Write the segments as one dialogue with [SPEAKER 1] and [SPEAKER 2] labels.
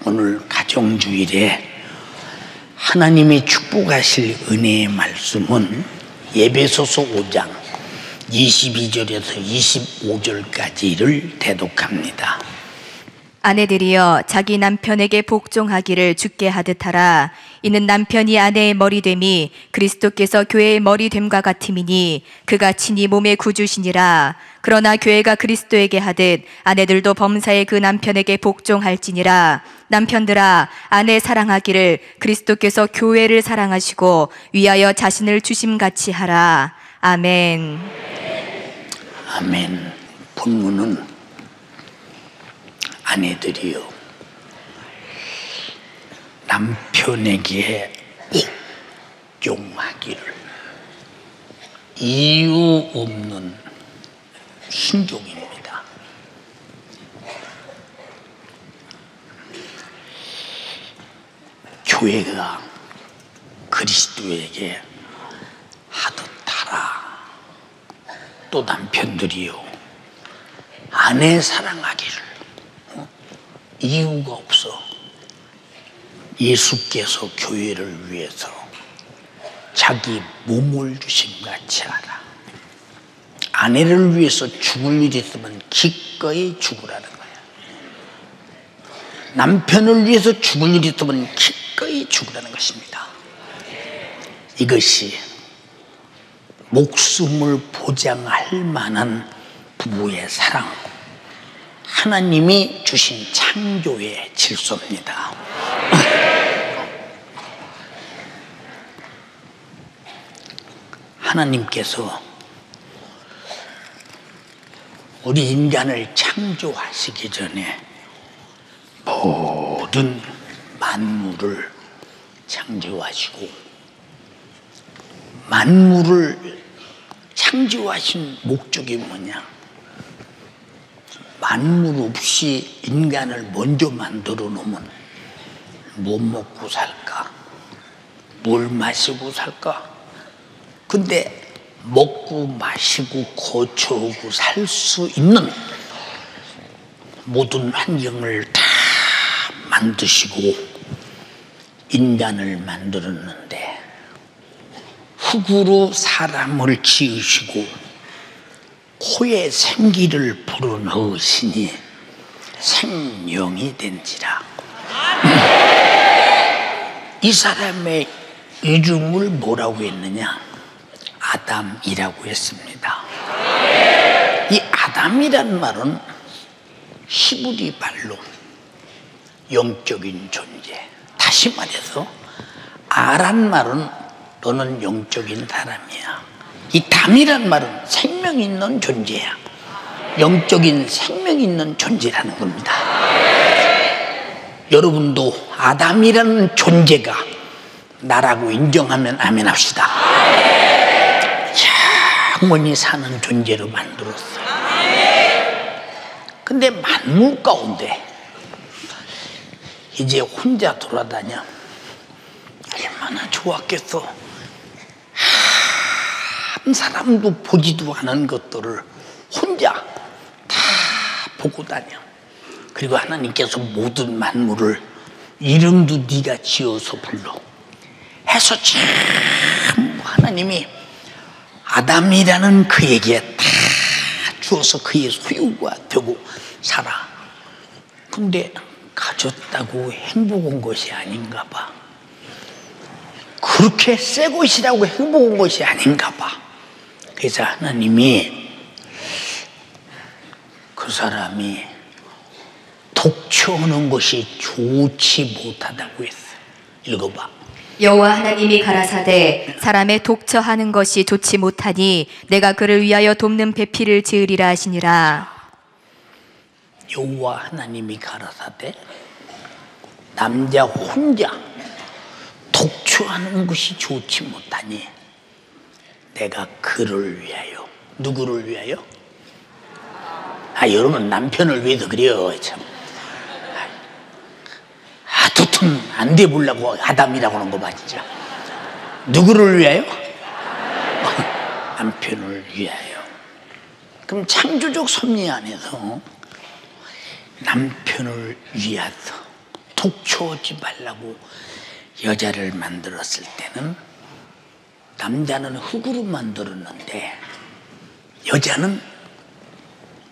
[SPEAKER 1] 오늘 가정주일에 하나님이 축복하실 은혜의 말씀은 에베소서 5장 22절에서 25절까지를 대독합니다.
[SPEAKER 2] 아내들이여 자기 남편에게 복종하기를 주께 하듯 하라. 이는 남편이 아내의 머리됨이 그리스도께서 교회의 머리됨과 같음이니 그가 친히 몸의 구주시니라. 그러나 교회가 그리스도에게 하듯 아내들도 범사에 그 남편에게 복종할지니라. 남편들아 아내 사랑하기를 그리스도께서 교회를 사랑하시고 위하여 자신을 주심같이 하라. 아멘.
[SPEAKER 1] 아멘. 본문은 아내들이요 남편에게 복종하기를, 이유 없는 순종입니다. 교회가 그리스도에게 하듯 하라. 또 남편들이요 아내 사랑하기를, 이유가 없어. 예수께서 교회를 위해서 자기 몸을 주심같이 하라. 아내를 위해서 죽을 일이 있으면 기꺼이 죽으라는 거야. 남편을 위해서 죽을 일이 있으면 기꺼이 죽으라는 것입니다. 이것이 목숨을 보장할 만한 부부의 사랑, 하나님이 주신 창조의 질서입니다. 하나님께서 우리 인간을 창조하시기 전에 모든 만물을 창조하시고, 만물을 창조하신 목적이 뭐냐? 만물 없이 인간을 먼저 만들어 놓으면 뭐 먹고 살까? 뭘 마시고 살까? 근데 먹고 마시고 거처하고 살 수 있는 모든 환경을 다 만드시고 인간을 만들었는데, 흙으로 사람을 지으시고 코에 생기를 불어넣으시니 생명이 된지라. 이 사람의 이름을 뭐라고 했느냐? 아담이라고 했습니다. 이 아담이란 말은 히브리 말로 영적인 존재. 다시 말해서 아란 말은 너는 영적인 사람이야. 이 담이란 말은 생명 있는 존재야. 영적인 생명 있는 존재라는 겁니다. 여러분도 아담이라는 존재가 나라고 인정하면 아멘 합시다. 영원히 사는 존재로 만들었어. 근데 만물 가운데 이제 혼자 돌아다녀. 얼마나 좋았겠어. 한 사람도 보지도 않은 것들을 혼자 다 보고 다녀. 그리고 하나님께서 모든 만물을 이름도 네가 지어서 불러 해서 참 하나님이 아담이라는 그에게 다 주어서 그의 소유가 되고 살아. 근데 가졌다고 행복 온 것이 아닌가 봐. 그렇게 새 것이라고 행복 온 것이 아닌가 봐. 그래서 하나님이 그 사람이 독처하는 것이 좋지 못하다고 했어요. 읽어봐.
[SPEAKER 2] 여호와 하나님이 가라사대 사람의 독처하는 것이 좋지 못하니 내가 그를 위하여 돕는 배필을 지으리라 하시니라.
[SPEAKER 1] 여호와 하나님이 가라사대 남자 혼자 독처하는 것이 좋지 못하니 내가 그를 위하여. 누구를 위하여? 여러분 남편을 위해서 그래요. 참. 도통 안 돼 보려고 아담이라고 하는 거 봐 진짜. 누구를 위하여? 남편을 위하여. 그럼 창조적 섭리 안에서 남편을 위해서 독초하지 말라고 여자를 만들었을 때는 남자는 흙으로 만들었는데 여자는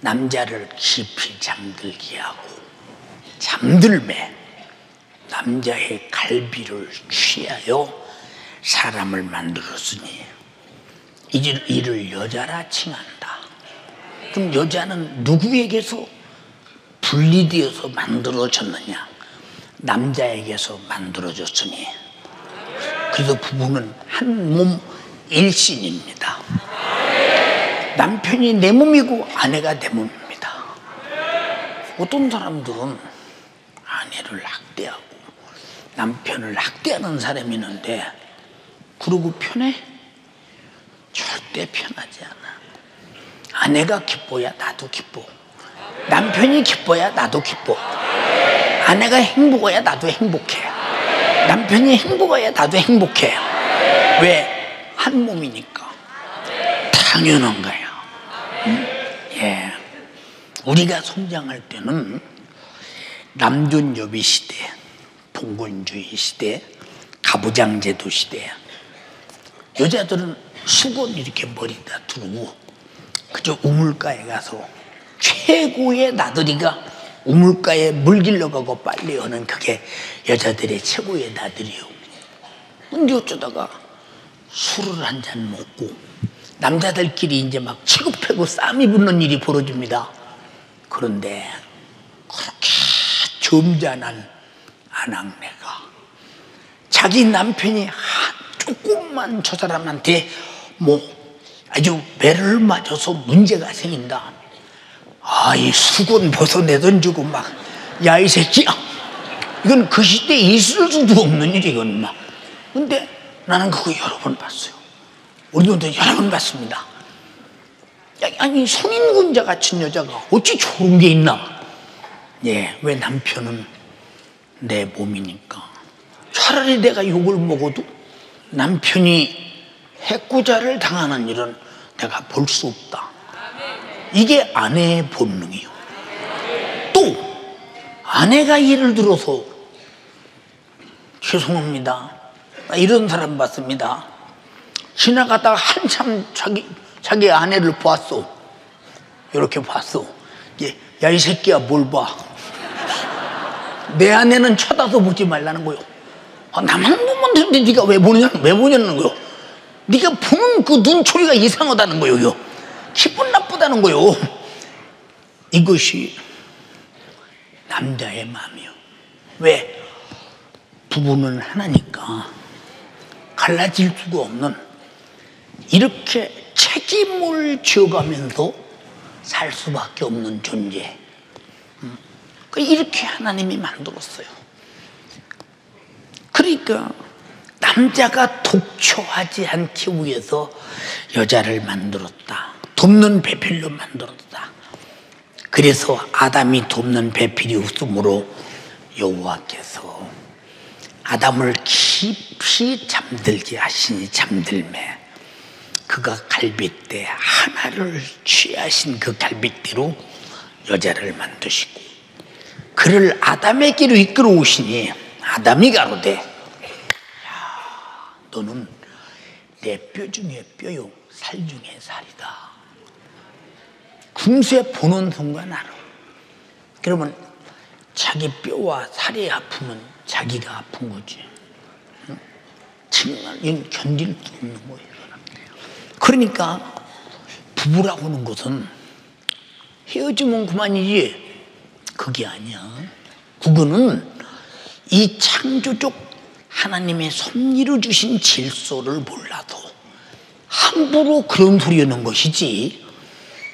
[SPEAKER 1] 남자를 깊이 잠들게 하고 잠들매 남자의 갈비를 취하여 사람을 만들었으니 이를 여자라 칭한다. 그럼 여자는 누구에게서 분리되어서 만들어졌느냐? 남자에게서 만들어졌으니 그래서 부부는 한 몸 일신입니다. 남편이 내 몸이고 아내가 내 몸입니다. 어떤 사람들은 아내를 학대하고 남편을 학대하는 사람이 있는데 그러고 편해? 절대 편하지 않아. 아내가 기뻐야 나도 기뻐. 남편이 기뻐야 나도 기뻐. 아내가 행복해야 나도 행복해. 남편이 행복해야 나도 행복해. 왜? 한 몸이니까. 당연한 거야. 예. 우리가 성장할 때는 남존여비 시대, 봉건주의 시대, 가부장제도 시대. 여자들은 수건 이렇게 머리다 두르고 그저 우물가에 가서 최고의 나들이가 우물가에 물 길러가고 빨리 오는 그게 여자들의 최고의 나들이요. 근데 어쩌다가 술을 한 잔 먹고 남자들끼리 이제 막 취급하고 쌈이 붙는 일이 벌어집니다. 그런데 그렇게 점잖은 아낙네가 자기 남편이 조금만 저 사람한테 뭐 아주 매를 맞아서 문제가 생긴다. 아, 이 수건 벗어내던지고 막, 야, 이 새끼야. 이건 그 시대에 있을 수도 없는 일이, 이건 막. 근데 나는 그거 여러 번 봤어요. 우리도 여러 번 봤습니다. 아니, 성인군자 같은 여자가 어찌 좋은 게 있나? 예, 왜 남편은 내 몸이니까. 차라리 내가 욕을 먹어도 남편이 해코자를 당하는 일은 내가 볼 수 없다. 이게 아내의 본능이요. 또 아내가 예를 들어서 죄송합니다. 이런 사람 봤습니다. 지나가다가 한참 자기 아내를 봤어. 이렇게 봤어. 야, 이 새끼야, 뭘 봐. 내 아내는 쳐다도 보지 말라는 거요. 나만 보면 되는데 네가 왜 보냐는 거요. 네가 보는 그 눈초리가 이상하다는 거요. 기분 나쁘다는 거요. 이것이 남자의 마음이요. 왜? 부부는 하나니까 갈라질 수가 없는 이렇게 책임을 지어가면서 살 수밖에 없는 존재. 이렇게 하나님이 만들었어요. 그러니까 남자가 독초하지 않기 위해서 여자를 만들었다. 돕는 배필로 만들었다. 그래서 아담이 돕는 배필이 없으므로 여호와께서 아담을 깊이 잠들게 하시니 잠들매 그가 갈빗대 하나를 취하신 그 갈빗대로 여자를 만드시고 그를 아담에게로 이끌어 오시니 아담이 가로되 야, 너는 내 뼈 중에 뼈요 살 중에 살이다. 금세 보는 순간 알아. 그러면 자기 뼈와 살이 아프면 자기가 아픈 거지. 정말 이건 견딜 수 없는 거예요. 그러니까 부부라고 하는 것은 헤어지면 그만이지 그게 아니야. 그거는 이 창조적 하나님의 섭리로 주신 질서를 몰라도 함부로 그런 소리 하는 것이지,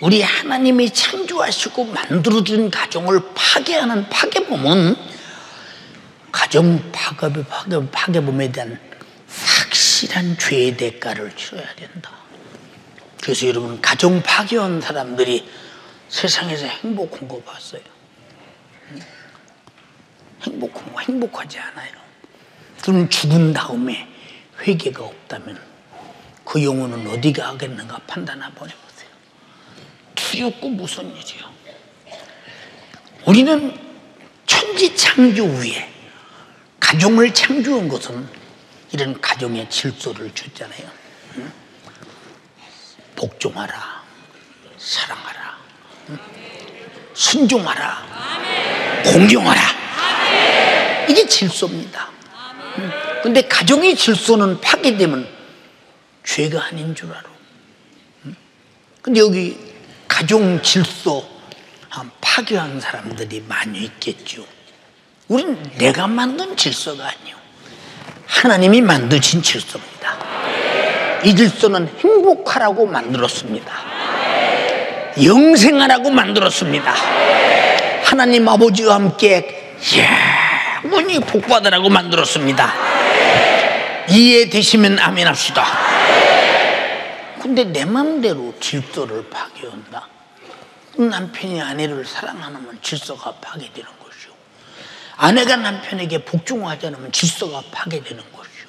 [SPEAKER 1] 우리 하나님이 창조하시고 만들어준 가정을 파괴하는 파괴범은 가정 파괴범에 대한 확실한 죄의 대가를 치러야 된다. 그래서 여러분, 가정 파괴한 사람들이 세상에서 행복한 거 봤어요? 행복하지 않아요. 그럼 죽은 다음에 회개가 없다면 그 영혼은 어디 가겠는가 판단 한번 해보세요. 두렵고 무슨 일이요. 우리는 천지 창조 위에 가정을 창조한 것은 이런 가정의 질서를 줬잖아요. 복종하라, 사랑하라, 순종하라, 공경하라. 이게 질서입니다. 근데 가정의 질서는 파괴되면 죄가 아닌 줄 알아. 근데 여기 가정 질서 파괴한 사람들이 많이 있겠죠. 우린 내가 만든 질서가 아니요, 하나님이 만드신 질서입니다. 이 질서는 행복하라고 만들었습니다. 영생하라고 만들었습니다. 하나님 아버지와 함께 영원히 복받으라고 만들었습니다. 이해되시면 아멘 합시다. 근데 내 맘대로 질서를 파괴한다. 남편이 아내를 사랑하면 질서가 파괴되는 것이요, 아내가 남편에게 복종하지 않으면 질서가 파괴되는 것이요.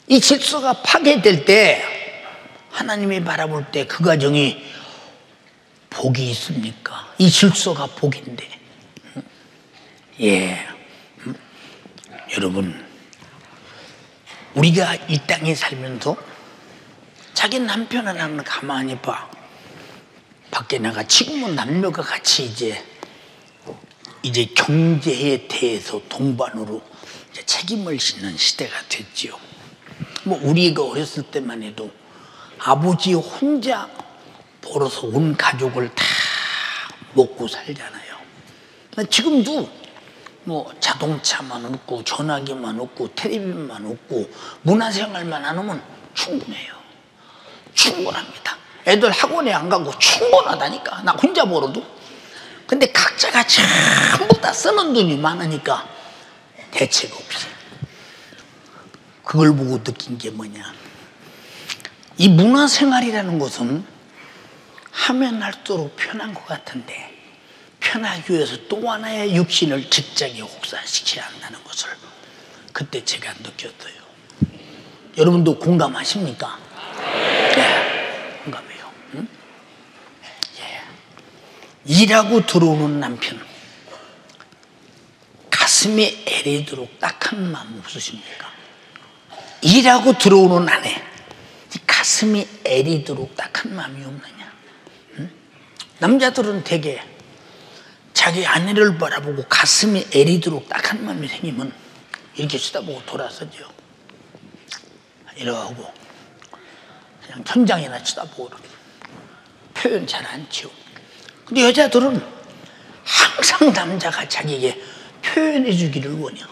[SPEAKER 1] 이 질서가 파괴될 때 하나님이 바라볼 때 그 가정이 복이 있습니까? 이 질서가 복인데. 여러분, 우리가 이 땅에 살면서 자기 남편 하나는 가만히 봐. 밖에 나가 지금은 남녀가 같이 이제 경제에 대해서 동반으로 이제 책임을 짓는 시대가 됐지요. 뭐 우리가 어렸을 때만 해도 아버지 혼자 벌어서 온 가족을 다 먹고 살잖아요. 지금도 뭐 자동차만 없고 전화기만 없고 텔레비전만 없고 문화생활만 안 하면 충분해요. 충분합니다. 애들 학원에 안 가고 충분하다니까. 나 혼자 벌어도. 근데 각자가 전부 다 쓰는 돈이 많으니까 대책 없이. 그걸 보고 느낀 게 뭐냐, 이 문화생활이라는 것은 하면 할수록 편한 것 같은데 편하기 위해서 또 하나의 육신을 직장에 혹사시켜야 한다는 것을 그때 제가 느꼈어요. 여러분도 공감하십니까? 네, 공감해요. 응? 일하고 들어오는 남편, 가슴이 애리도록 딱한 마음 없으십니까? 일하고 들어오는 아내, 가슴이 애리도록 딱한 마음이 없느냐? 응? 남자들은 되게 자기 아내를 바라보고 가슴이 애리도록 딱한 마음이 생기면 이렇게 쳐다보고 돌아서죠. 이러고 그냥 천장이나 쳐다보고 이렇게 표현 잘 안 치고. 근데 여자들은 항상 남자가 자기에게 표현해 주기를 원해요.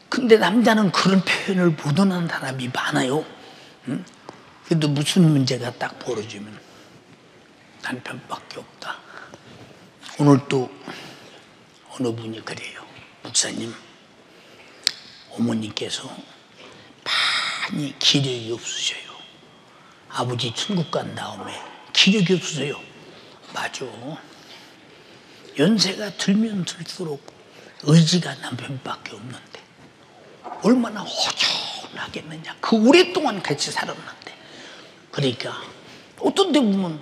[SPEAKER 1] 근데 남자는 그런 표현을 못 하는 사람이 많아요. 응? 그래도 무슨 문제가 딱 벌어지면 남편밖에 없다. 오늘 또 어느 분이 그래요. 목사님, 어머니께서 많이 기력이 없으셔요. 아버지 천국 간 다음에 기력이 없으세요. 맞아. 연세가 들면 들수록 의지가 남편밖에 없는데 얼마나 허전하겠느냐. 그 오랫동안 같이 살았는데. 그러니까 어떤 데 보면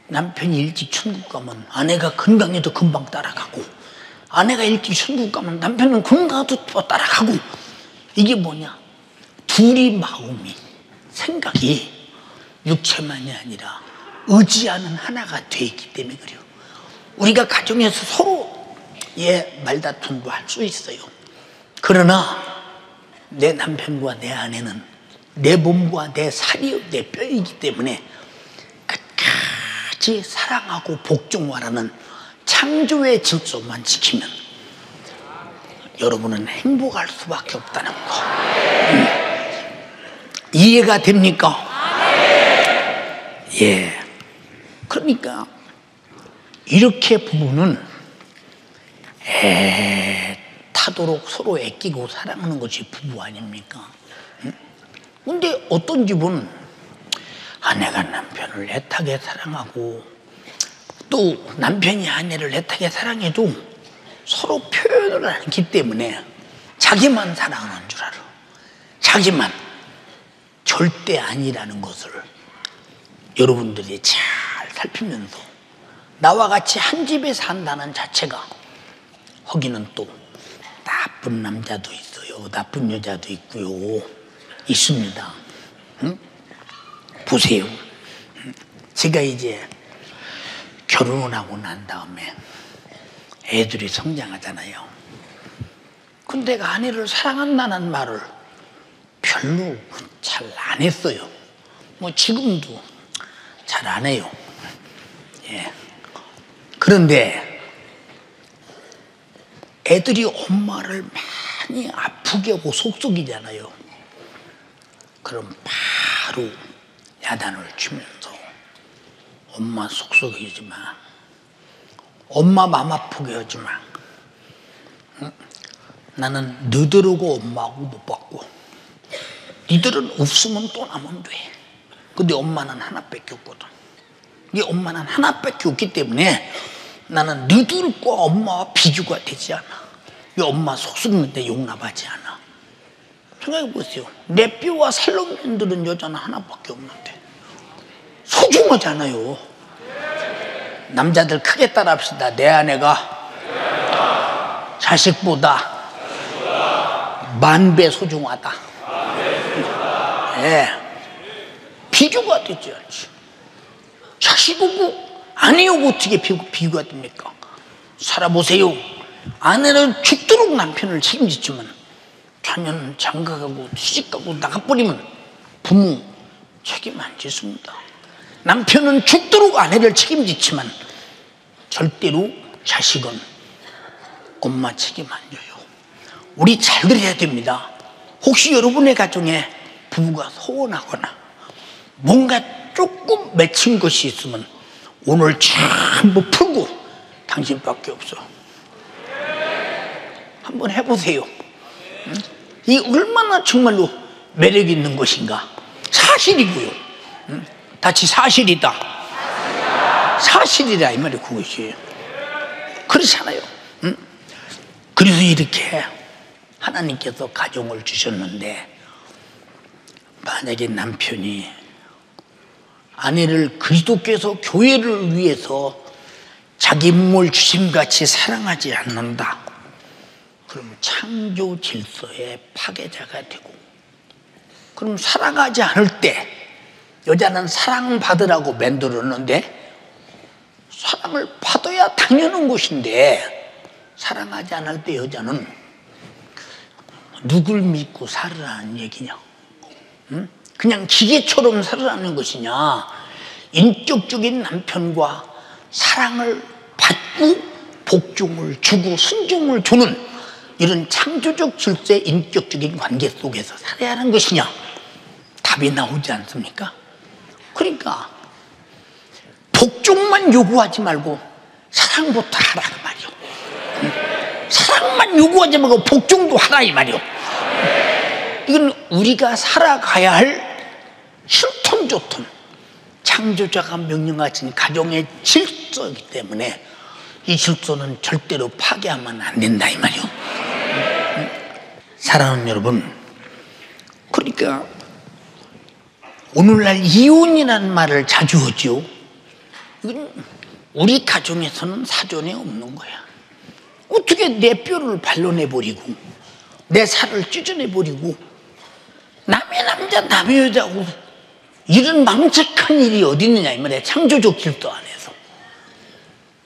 [SPEAKER 1] 남편이 일찍 천국 가면 아내가 건강해도 금방 따라가고, 아내가 일찍 천국 가면 남편은 건강해도 따라가고. 이게 뭐냐, 둘이 마음이, 생각이 육체만이 아니라 의지하는 하나가 돼 있기 때문에 그래요. 우리가 가정에서 서로 말다툼도 할 수 있어요. 그러나 내 남편과 내 아내는 내 몸과 내 살이, 내 뼈이기 때문에 끝까지 사랑하고 복종하라는 창조의 질서만 지키면 여러분은 행복할 수밖에 없다는 거. 이해가 됩니까? 예. 그러니까 이렇게 부부는 타도록 서로 아끼고 사랑하는 것이 부부 아닙니까? 근데 어떤 집은 아내가 남편을 애타게 사랑하고 또 남편이 아내를 애타게 사랑해도 서로 표현을 않기 때문에 자기만 사랑하는 줄 알아. 자기만. 절대 아니라는 것을 여러분들이 잘 살피면서 나와 같이 한 집에 산다는 자체가, 거기는 또 다 나쁜 남자도 있어요. 나쁜 여자도 있고요. 있습니다. 응? 보세요. 제가 이제 결혼을 하고 난 다음에 애들이 성장하잖아요. 근데 내가 아내를 사랑한다는 말을 별로 잘 안 했어요. 뭐 지금도 잘 안 해요. 예. 그런데 애들이 엄마를 많이 아프게 하고 속썩이잖아요. 그럼 바로 야단을 치면서 엄마 속썩이지 마. 엄마 마음 아프게 하지 마. 응? 나는 너들하고 엄마하고 못 받고 니들은 없으면 또 나면 돼. 근데 엄마는 하나밖에 없거든. 이 엄마는 하나밖에 없기 때문에 나는 너들과 엄마와 비교가 되지 않아. 이 엄마 속썩는데 용납하지 않아. 생각해 보세요. 내 뼈와 살롱 들은 여자는 하나밖에 없는데 소중하잖아요. 남자들 크게 따라합시다. 내 아내가 자식보다 10,000배 소중하다. 예. 비교가 되지 않지. 자식하고 아내하고 어떻게 비교가 됩니까? 살아보세요. 아내는 죽도록 남편을 책임지지만 자녀는 장가가고 시집가고 나가버리면 부모 책임 안 지습니다. 남편은 죽도록 아내를 책임지지만 절대로 자식은 엄마 책임 안 져요. 우리 잘 그래야 됩니다. 혹시 여러분의 가정에 부부가 소원하거나 뭔가 조금 맺힌 것이 있으면 오늘 전부 풀고 당신밖에 없어. 한번 해보세요. 이 얼마나 정말로 매력 있는 것인가. 사실이고요. 다치 사실이다. 사실이다 이 말이 그것이에요. 그렇잖아요. 그래서 이렇게 하나님께서 가정을 주셨는데 만약에 남편이 아내를 그리스도께서 교회를 위해서 자기 몸을 주심같이 사랑하지 않는다. 그럼 창조 질서의 파괴자가 되고, 그럼 사랑하지 않을 때 여자는 사랑받으라고 만들었는데 사랑을 받아야 당연한 것인데 사랑하지 않을 때 여자는 누굴 믿고 살으라는 얘기냐? 응? 그냥 기계처럼 살으라는 것이냐? 인격적인 남편과 사랑을 받고 복종을 주고 순종을 주는 이런 창조적 질서의 인격적인 관계 속에서 살아야 하는 것이냐? 답이 나오지 않습니까? 그러니까 복종만 요구하지 말고 사랑부터 하라 그 말이요. 사랑만 요구하지 말고 복종도 하라 이 말이요. 이건 우리가 살아가야 할 싫든 좋든 창조자가 명령하신 가정의 질서이기 때문에 이 질서는 절대로 파괴하면 안 된다 이 말이요. 사랑하는 여러분, 그러니까 오늘날 이혼이라는 말을 자주 하죠. 이건 우리 가정에서는 사전에 없는 거야. 어떻게 내 뼈를 발라내버리고 내 살을 찢어내버리고 남의 남자 남의 여자고 이런 망측한 일이 어디 있느냐 이 말이야. 창조적 질서 안에서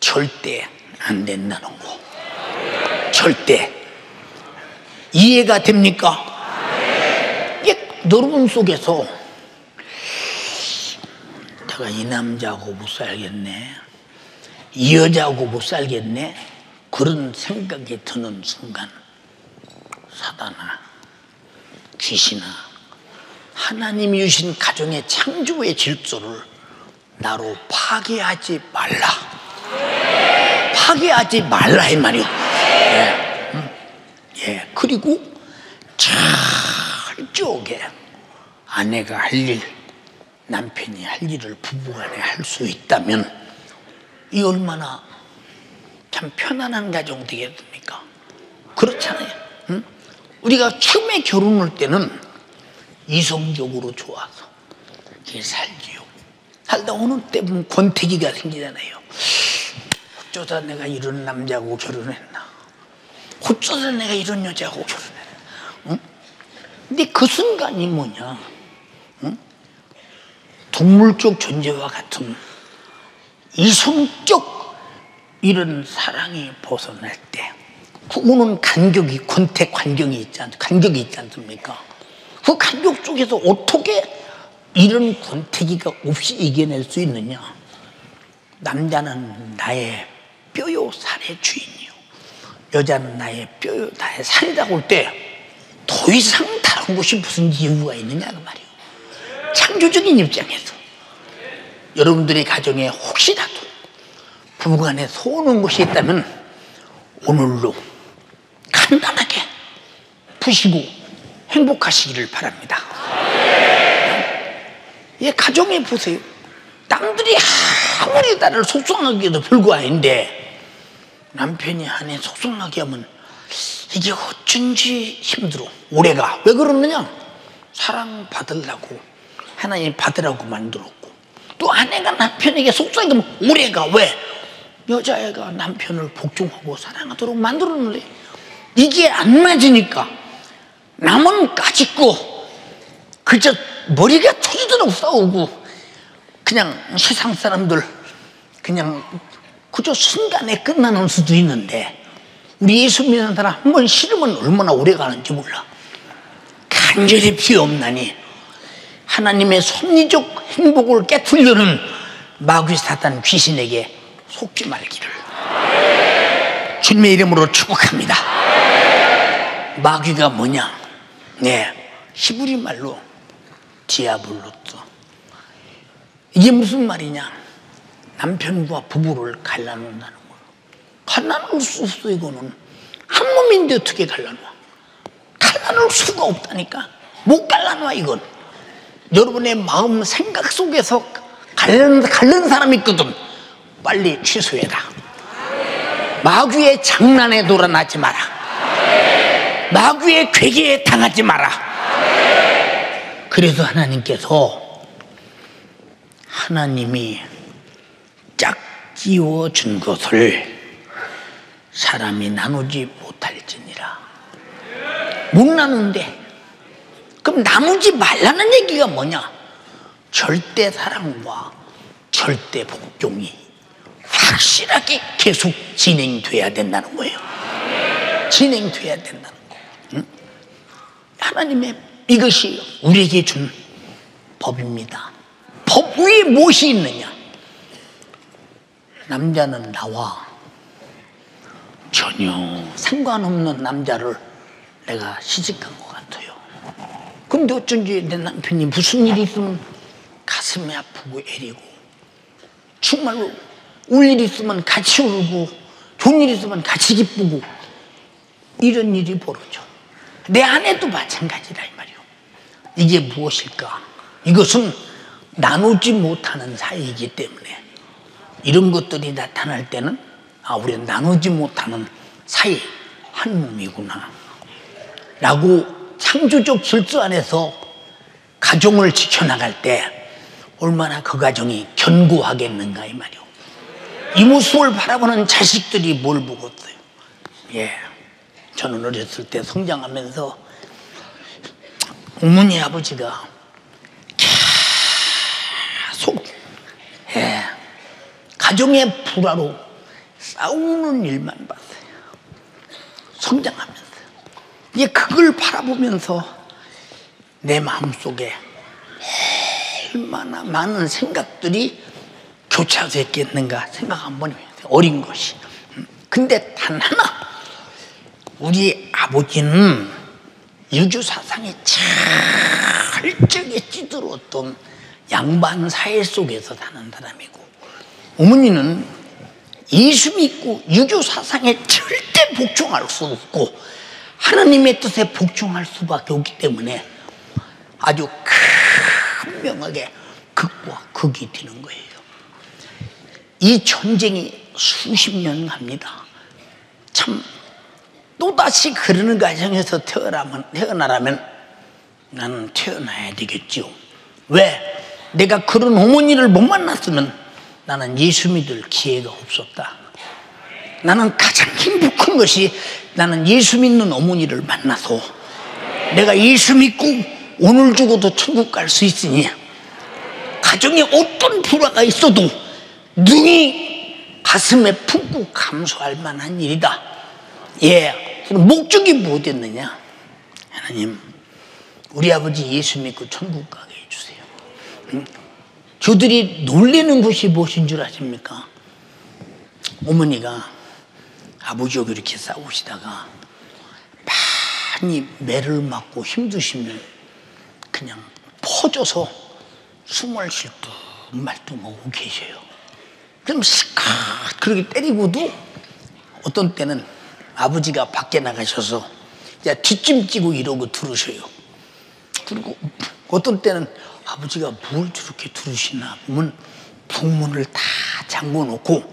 [SPEAKER 1] 절대 안 된다는 거. 절대. 이해가 됩니까? 이게 여러분 속에서 내가 이 남자하고 못 살겠네, 이 여자하고 못 살겠네, 그런 생각이 드는 순간 사단아, 귀신아, 하나님이 주신 가정의 창조의 질서를 나로 파괴하지 말라. 파괴하지 말라 이 말이요. 예. 그리고 철저하게 아내가 할 일, 남편이 할 일을 부부간에 할 수 있다면 이 얼마나 참 편안한 가정 되겠습니까? 그렇잖아요. 응? 우리가 처음에 결혼할 때는 이성적으로 좋아서 이렇게 살지요. 살다 어느 때 보면 권태기가 생기잖아요. 어쩌다 내가 이런 남자하고 결혼했나, 어쩌다 내가 이런 여자하고 결혼해. 응? 근데 그 순간이 뭐냐? 응? 동물적 존재와 같은 이성적 이런 사랑이 벗어날 때 그거는 간격이, 권태 간격이 있지 않습니까? 그 간격 속에서 어떻게 이런 권태기가 없이 이겨낼 수 있느냐? 남자는 나의 뼈요 살의 주인이요, 여자는 나의 뼈요 나의 살이라고 할 때 더 이상 다른 것이 무슨 이유가 있느냐 그 말이에요. 창조적인 입장에서 여러분들의 가정에 혹시라도 부부간에 서운한 것이 있다면 오늘로 간단하게 푸시고 행복하시기를 바랍니다. 예, 가정에 보세요. 남들이 아무리 나를 속상하게 해도 별거 아닌데 남편이 아내 속상하게 하면 이게 어쩐지 힘들어. 오래가. 왜 그러느냐? 사랑받으려고 하나님 받으라고 만들었고, 또 아내가 남편에게 속상하게 하면 오래가. 왜? 여자애가 남편을 복종하고 사랑하도록 만들었는데 이게 안 맞으니까 남은 까짓고 그저 머리가 터지도록 싸우고 그냥 세상 사람들 그냥 그저 순간에 끝나는 수도 있는데 우리 예수 믿는 사람 한 번 싫으면 얼마나 오래 가는지 몰라. 간절히 피없나니 하나님의 섭리적 행복을 깨트리려는 마귀 사탄 귀신에게 속지 말기를 주님의 이름으로 축복합니다. 마귀가 뭐냐? 네, 히브리 말로 디아블로스. 이게 무슨 말이냐? 남편과 부부를 갈라놓는다는 거예요. 갈라놓을 수 없어. 이거는 한 몸인데 어떻게 갈라놓아? 갈라놓을 수가 없다니까. 못 갈라놔. 이건 여러분의 마음 생각 속에서 갈른 사람이 있거든. 빨리 취소해라. 마귀의 장난에 놀아나지 마라. 마귀의 괴계에 당하지 마라. 그래서 하나님께서 하나님이 짝지어 준 것을 사람이 나누지 못할지니라. 못 나눈대. 그럼 나누지 말라는 얘기가 뭐냐? 절대 사랑과 절대 복종이 확실하게 계속 진행돼야 된다는 거예요. 진행돼야 된다는 거. 응? 하나님의 이것이 우리에게 준 법입니다. 법 위에 무엇이 있느냐? 남자는 나와 전혀 상관없는 남자를 내가 시집간 것 같아요. 근데 어쩐지 내 남편이 무슨 일이 있으면 가슴이 아프고 애리고, 정말로 울 일 있으면 같이 울고, 좋은 일 있으면 같이 기쁘고, 이런 일이 벌어져. 내 아내도 마찬가지다 이 말이요. 이게 무엇일까? 이것은 나누지 못하는 사이이기 때문에 이런 것들이 나타날 때는 우리는 나누지 못하는 사이, 한 몸이구나 라고 창조적 질서 안에서 가정을 지켜나갈 때 얼마나 그 가정이 견고하겠는가 이 말이요. 이 모습을 바라보는 자식들이 뭘 보겠어요? 예, 저는 어렸을 때 성장하면서 어머니 아버지가 계속 가정의 불화로 싸우는 일만 봤어요. 성장하면서. 이제 그걸 바라보면서 내 마음속에 얼마나 많은 생각들이 교차됐겠는가 생각 한번 해보세요. 어린 것이. 근데 단 하나, 우리 아버지는 유교 사상에 철저하게 찌들었던 양반 사회 속에서 사는 사람이고, 어머니는 예수 믿고 유교 사상에 절대 복종할 수 없고 하나님의 뜻에 복종할 수밖에 없기 때문에 아주 분명하게 극과 극이 되는 거예요. 이 전쟁이 수십 년 갑니다. 참 또다시 그러는 가정에서 태어나라면 나는 태어나야 되겠지요. 왜? 내가 그런 어머니를 못 만났으면 나는 예수 믿을 기회가 없었다. 나는 가장 행복한 것이 나는 예수 믿는 어머니를 만나서 내가 예수 믿고 오늘 죽어도 천국 갈 수 있으니 가정에 어떤 불화가 있어도 능히 가슴에 품고 감수할 만한 일이다. 예, 목적이 뭐였느냐? 하나님, 우리 아버지 예수 믿고 천국 가게 해주세요. 저들이 놀라는 것이 무엇인 줄 아십니까? 어머니가 아버지하고 이렇게 싸우시다가 많이 매를 맞고 힘드시면 그냥 퍼져서 숨을 쉴 듯 말도 못하고 계셔요. 그럼 실컷 그렇게 때리고도 어떤 때는 아버지가 밖에 나가셔서 이제 뒷짐 지고 이러고 들으셔요. 그리고 어떤 때는 아버지가 뭘 저렇게 들으시나 보면 북문을 다 잠궈 놓고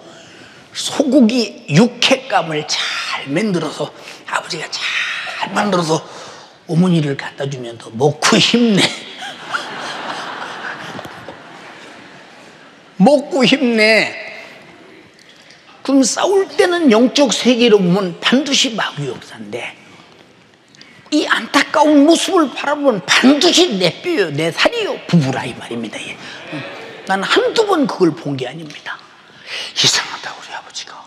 [SPEAKER 1] 소고기 육회감을 잘 만들어서 아버지가 잘 만들어서 어머니를 갖다 주면서 먹고 힘내. 먹고 힘내. 그럼 싸울 때는 영적 세계로 보면 반드시 마귀 역사인데 이 안타까운 모습을 바라보면 반드시 내 뼈요 내 살이요 부부라 이 말입니다. 난 한두 번 그걸 본 게 아닙니다. 이상하다 우리 아버지가.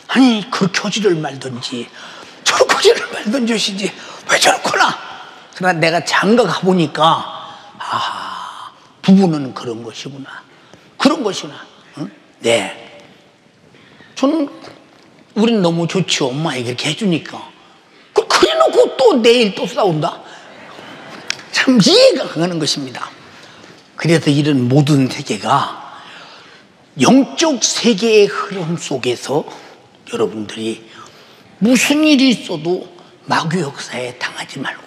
[SPEAKER 1] 아니 그렇게 하지를 말든지 저렇게 하지를 말든지 하시지 왜 저렇구나. 그러나 내가 장가 가보니까 아 부부는 그런 것이구나. 그런 것이구나. 응? 네. 저는 우린 너무 좋지 엄마에게 그렇게 해주니까 그래 놓고 또 내일 또 싸운다. 참 이해가 안 가는 것입니다. 그래서 이런 모든 세계가 영적 세계의 흐름 속에서 여러분들이 무슨 일이 있어도 마귀 역사에 당하지 말고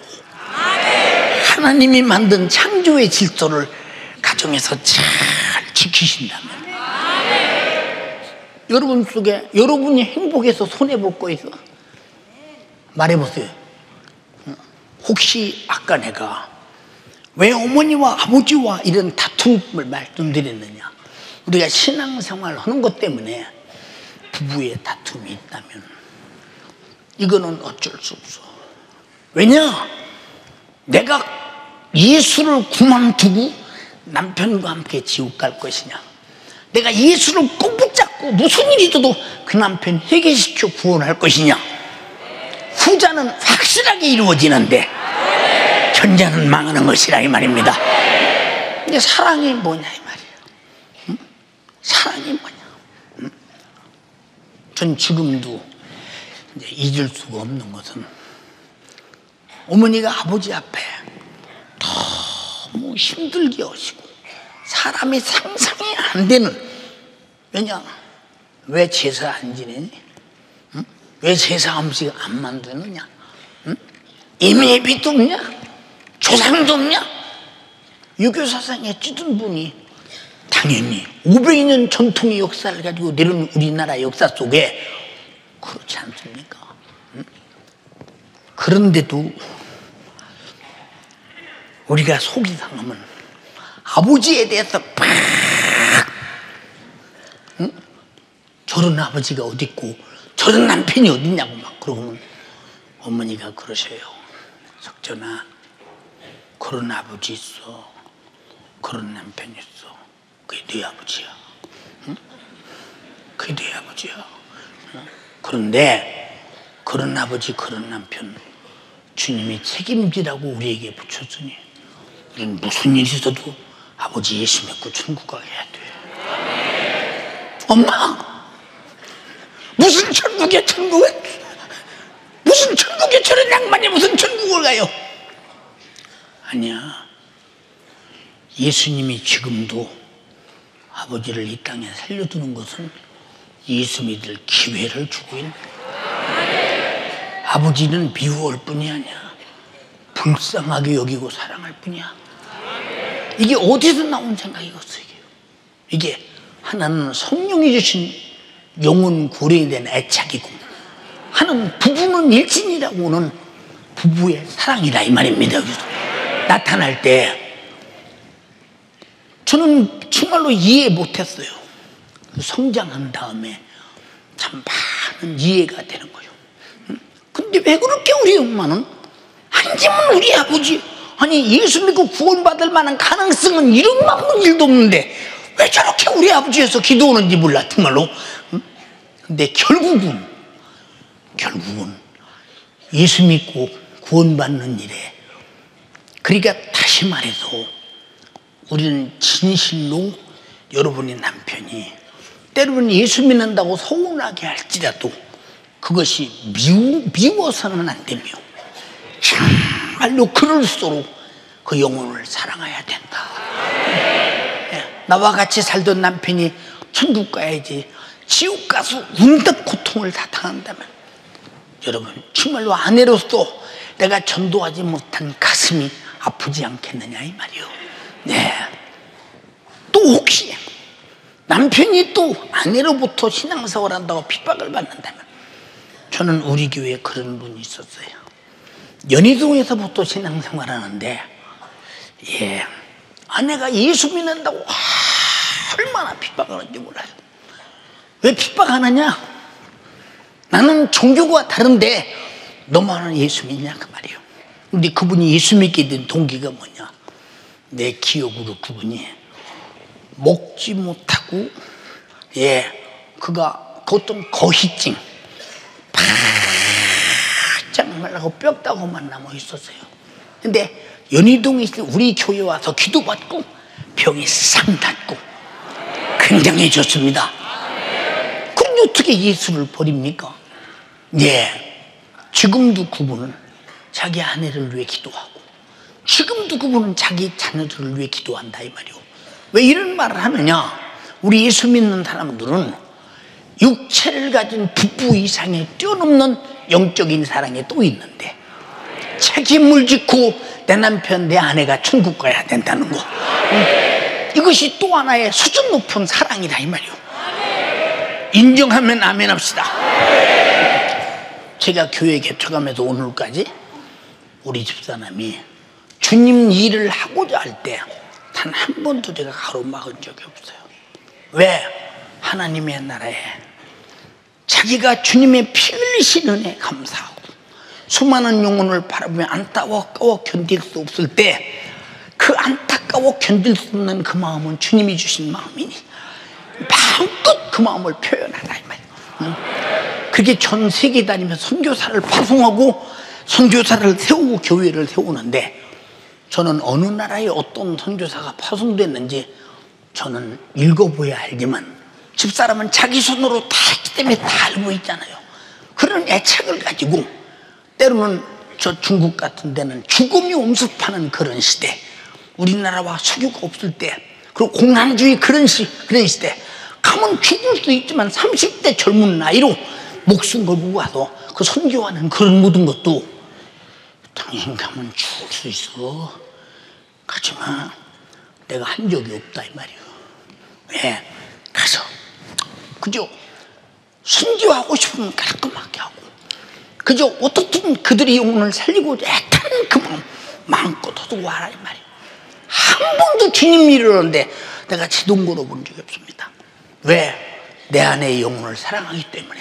[SPEAKER 1] 하나님이 만든 창조의 질서를 가정에서 잘 지키신다면 여러분 속에 여러분이 행복해서 손해볼 거 있어? 말해보세요. 혹시 아까 내가 왜 어머니와 아버지와 이런 다툼을 말씀드렸느냐? 우리가 신앙생활 하는 것 때문에 부부의 다툼이 있다면 이거는 어쩔 수 없어. 왜냐? 내가 예수를 그만두고 남편과 함께 지옥 갈 것이냐? 내가 예수를 꼭 붙잡고 무슨 일이 있어도 그 남편 회개시켜 구원할 것이냐? 후자는 확실하게 이루어지는데 전자는 망하는 것이라 이 말입니다. 근데 사랑이 뭐냐 이 말이에요. 응? 사랑이 뭐냐? 응? 전 지금도 이제 잊을 수가 없는 것은 어머니가 아버지 앞에 너무 힘들게 하시고 사람이 상상이 안 되는 왜냐? 왜 제사 안 지내니? 응? 왜 제사 음식 안 만드느냐? 응? 예배도 없냐? 조상도 없냐? 유교사상에 찌든 분이 당연히 500년 전통의 역사를 가지고 내려온 우리나라 역사 속에 그렇지 않습니까? 응? 그런데도 우리가 속이 상하면 아버지에 대해서 팍 응? 저런 아버지가 어디 있고 저런 남편이 어디 있냐고 막 그러면 어머니가 그러셔요. 석전아 그런 아버지 있어. 그런 남편 있어. 그게 네 아버지야. 응? 그게 네 아버지야. 응? 그런데 그런 아버지 그런 남편 주님이 책임지라고 우리에게 붙였으니 우리는 무슨 일이 있어도 아버지 예수 믿고 천국 가게 해야 돼. 엄마 무슨 천국이야 천국은? 무슨 천국에 저런 양반이 무슨 천국을 가요? 아니야. 예수님이 지금도 아버지를 이 땅에 살려두는 것은 예수 믿을 기회를 주고 있는 거야. 아버지는 미워할 뿐이 아니야. 불쌍하게 여기고 사랑할 뿐이야. 이게 어디서 나온 생각이겠어요? 이게 하나는 성령이 주신 영혼 구원이 된 애착이고 하나는 부부는 일진이라고는 부부의 사랑이라 이 말입니다. 나타날 때 저는 정말로 이해 못했어요. 성장한 다음에 참 하는 이해가 되는 거예요. 근데 왜 그렇게 우리 엄마는 한심은 우리 아버지, 아니 예수 믿고 구원받을 만한 가능성은 이런만큼 일도 없는데 왜 저렇게 우리 아버지에서 기도하는지 몰라 정말로. 근데 결국은 예수 믿고 구원받는 일에, 그러니까 다시 말해서 우리는 진실로 여러분의 남편이 때로는 예수 믿는다고 서운하게 할지라도 그것이 미워서는 안 되며 정말로 그럴수록 그 영혼을 사랑해야 된다. 나와 같이 살던 남편이 천국 가야지 지옥 가서 운덕 고통을 다 당한다면 여러분 정말로 아내로서 내가 전도하지 못한 가슴이 아프지 않겠느냐 이 말이요. 네. 또 혹시 남편이 또 아내로부터 신앙생활 한다고 핍박을 받는다면, 저는 우리 교회에 그런 분이 있었어요. 연희동에서부터 신앙생활 하는데 아내가 예수 믿는다고 얼마나 핍박하는지 몰라요. 왜 핍박하느냐? 나는 종교가 다른데 너만은 예수 믿냐 그 말이에요. 근데 그분이 예수 믿게 된 동기가 뭐냐? 내 기억으로 그분이 먹지 못하고 그가 어떤 거시증 바짝 말라고 뼈다고만 남아 있었어요. 근데 연희동에 있을 우리 교회 와서 기도받고 병이 싹 낫고 굉장해졌습니다. 그럼 어떻게 예수를 버립니까? 지금도 그분은 자기 아내를 위해 기도하고 지금도 그분은 자기 자녀들을 위해 기도한다 이 말이요. 왜 이런 말을 하느냐? 우리 예수 믿는 사람들은 육체를 가진 부부 이상의 뛰어넘는 영적인 사랑이 또 있는데 책임을 짓고 내 남편 내 아내가 천국 가야 된다는 거, 이것이 또 하나의 수준 높은 사랑이다 이 말이요. 인정하면 아멘 합시다. 제가 교회 개척하면서 오늘까지 우리 집사람이 주님 일을 하고자 할 때 단 한 번도 제가 가로막은 적이 없어요. 왜? 하나님의 나라에 자기가 주님의 피 흘리신 은혜에 감사하고 수많은 영혼을 바라보며 안타까워 견딜 수 없을 때 그 안타까워 견딜 수 없는 그 마음은 주님이 주신 마음이니 마음껏 그 마음을 표현하라 이 말이에요. 그게 전 세계 다니면서 선교사를 파송하고 선교사를 세우고 교회를 세우는데, 저는 어느 나라에 어떤 선교사가 파송됐는지 저는 읽어보야 알지만 집사람은 자기 손으로 다 했기 때문에 다 알고 있잖아요. 그런 애착을 가지고 때로는 저 중국 같은 데는 죽음이 엄습하는 그런 시대, 우리나라와 수교가 없을 때, 그리고 공산주의 그런 시대 가면 죽을 수 있지만 30대 젊은 나이로 목숨 걸고 와서 그 선교하는 그런 모든 것도 당신 가면 죽을 수 있어, 가지마, 내가 한 적이 없다 이 말이에요. 왜? 가서 그저 선교하고 싶으면 깔끔하게 하고 그저 어떻든 그들의 영혼을 살리고자 애타는 그 마음껏 하고 와라 이 말이에요. 한 번도 주님 일을 하는데 내가 지동 걸어본 적이 없습니다. 왜? 내 아내의 영혼을 사랑하기 때문에.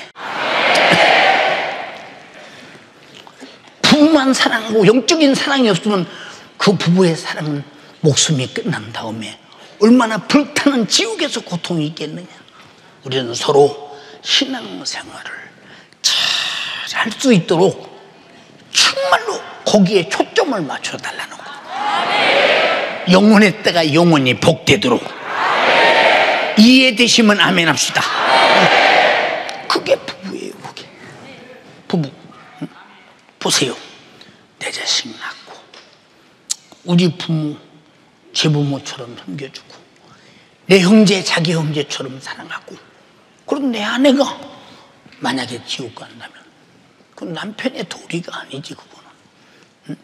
[SPEAKER 1] 부부만 사랑하고 영적인 사랑이 없으면 그 부부의 사랑은 목숨이 끝난 다음에 얼마나 불타는 지옥에서 고통이 있겠느냐. 우리는 서로 신앙생활을 잘 할 수 있도록 정말로 거기에 초점을 맞춰달라는 거. 영혼의 때가 영원히 복되도록. 이해되시면 아멘 합시다. 그게 부부예요. 그게 부부. 보세요. 내 자식 낳고 우리 부모 제 부모처럼 섬겨주고 내 형제 자기 형제처럼 사랑하고, 그럼 내 아내가 만약에 지옥 간다면 그 남편의 도리가 아니지 그거는.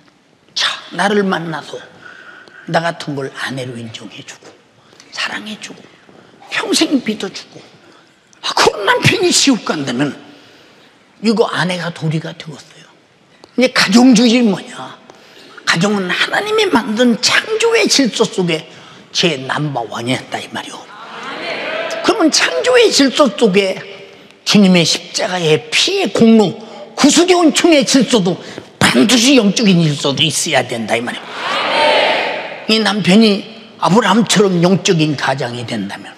[SPEAKER 1] 자, 나를 만나서 나 같은 걸 아내로 인정해주고 사랑해주고 평생 믿어주고, 그런 남편이 지옥 간다면 이거 아내가 도리가 되었어요. 이제 가정주의 뭐냐? 가정은 하나님이 만든 창조의 질서 속에 제 넘버원이었다 이 말이요. 그러면 창조의 질서 속에 주님의 십자가의 피의 공로, 구수교훈 총의 질서도 반드시 영적인 질서도 있어야 된다 이 말이에요. 이 남편이 아브라함처럼 영적인 가장이 된다면,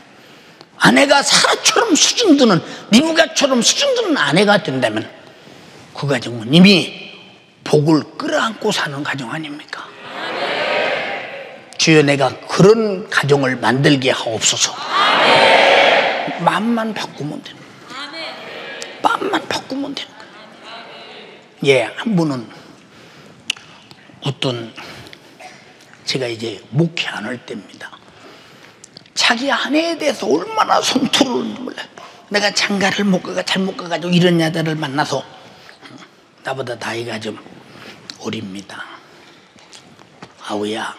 [SPEAKER 1] 아내가 사라처럼 수준드는, 리브가처럼 수준드는 아내가 된다면 그 가정은 이미 복을 끌어안고 사는 가정 아닙니까? 주여, 내가 그런 가정을 만들게 하옵소서. 마음만 바꾸면 되는 거예요. 마음만 바꾸면 되는 거예요. 예, 한 분은 어떤, 제가 이제 목회 안 할 때입니다. 자기 아내에 대해서 얼마나 손투를 몰라요. 내가 장가를 못 가가 잘못 가가지고 이런 여자를 만나서, 나보다 나이가 좀 어립니다. 아우야,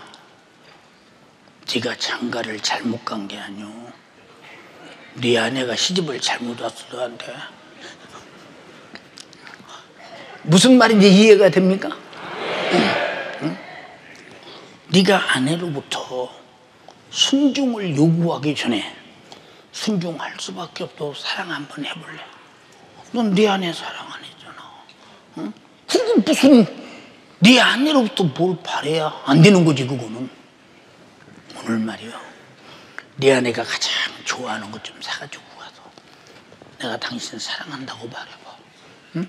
[SPEAKER 1] 네가 장가를 잘못 간 게 아니오. 네 아내가 시집을 잘못 왔어 너한테. 무슨 말인지 이해가 됩니까? 응? 네가 아내로부터 순종을 요구하기 전에 순종할 수밖에 없다고 사랑 한번 해볼래? 넌 네 아내 사랑 안 했잖아. 응? 그건 무슨, 네 아내로부터 뭘 바래야 안 되는 거지 그거는. 오늘 말이요, 네 아내가 가장 좋아하는 것 좀 사가지고 가서 내가 당신 사랑한다고 말해봐. 응?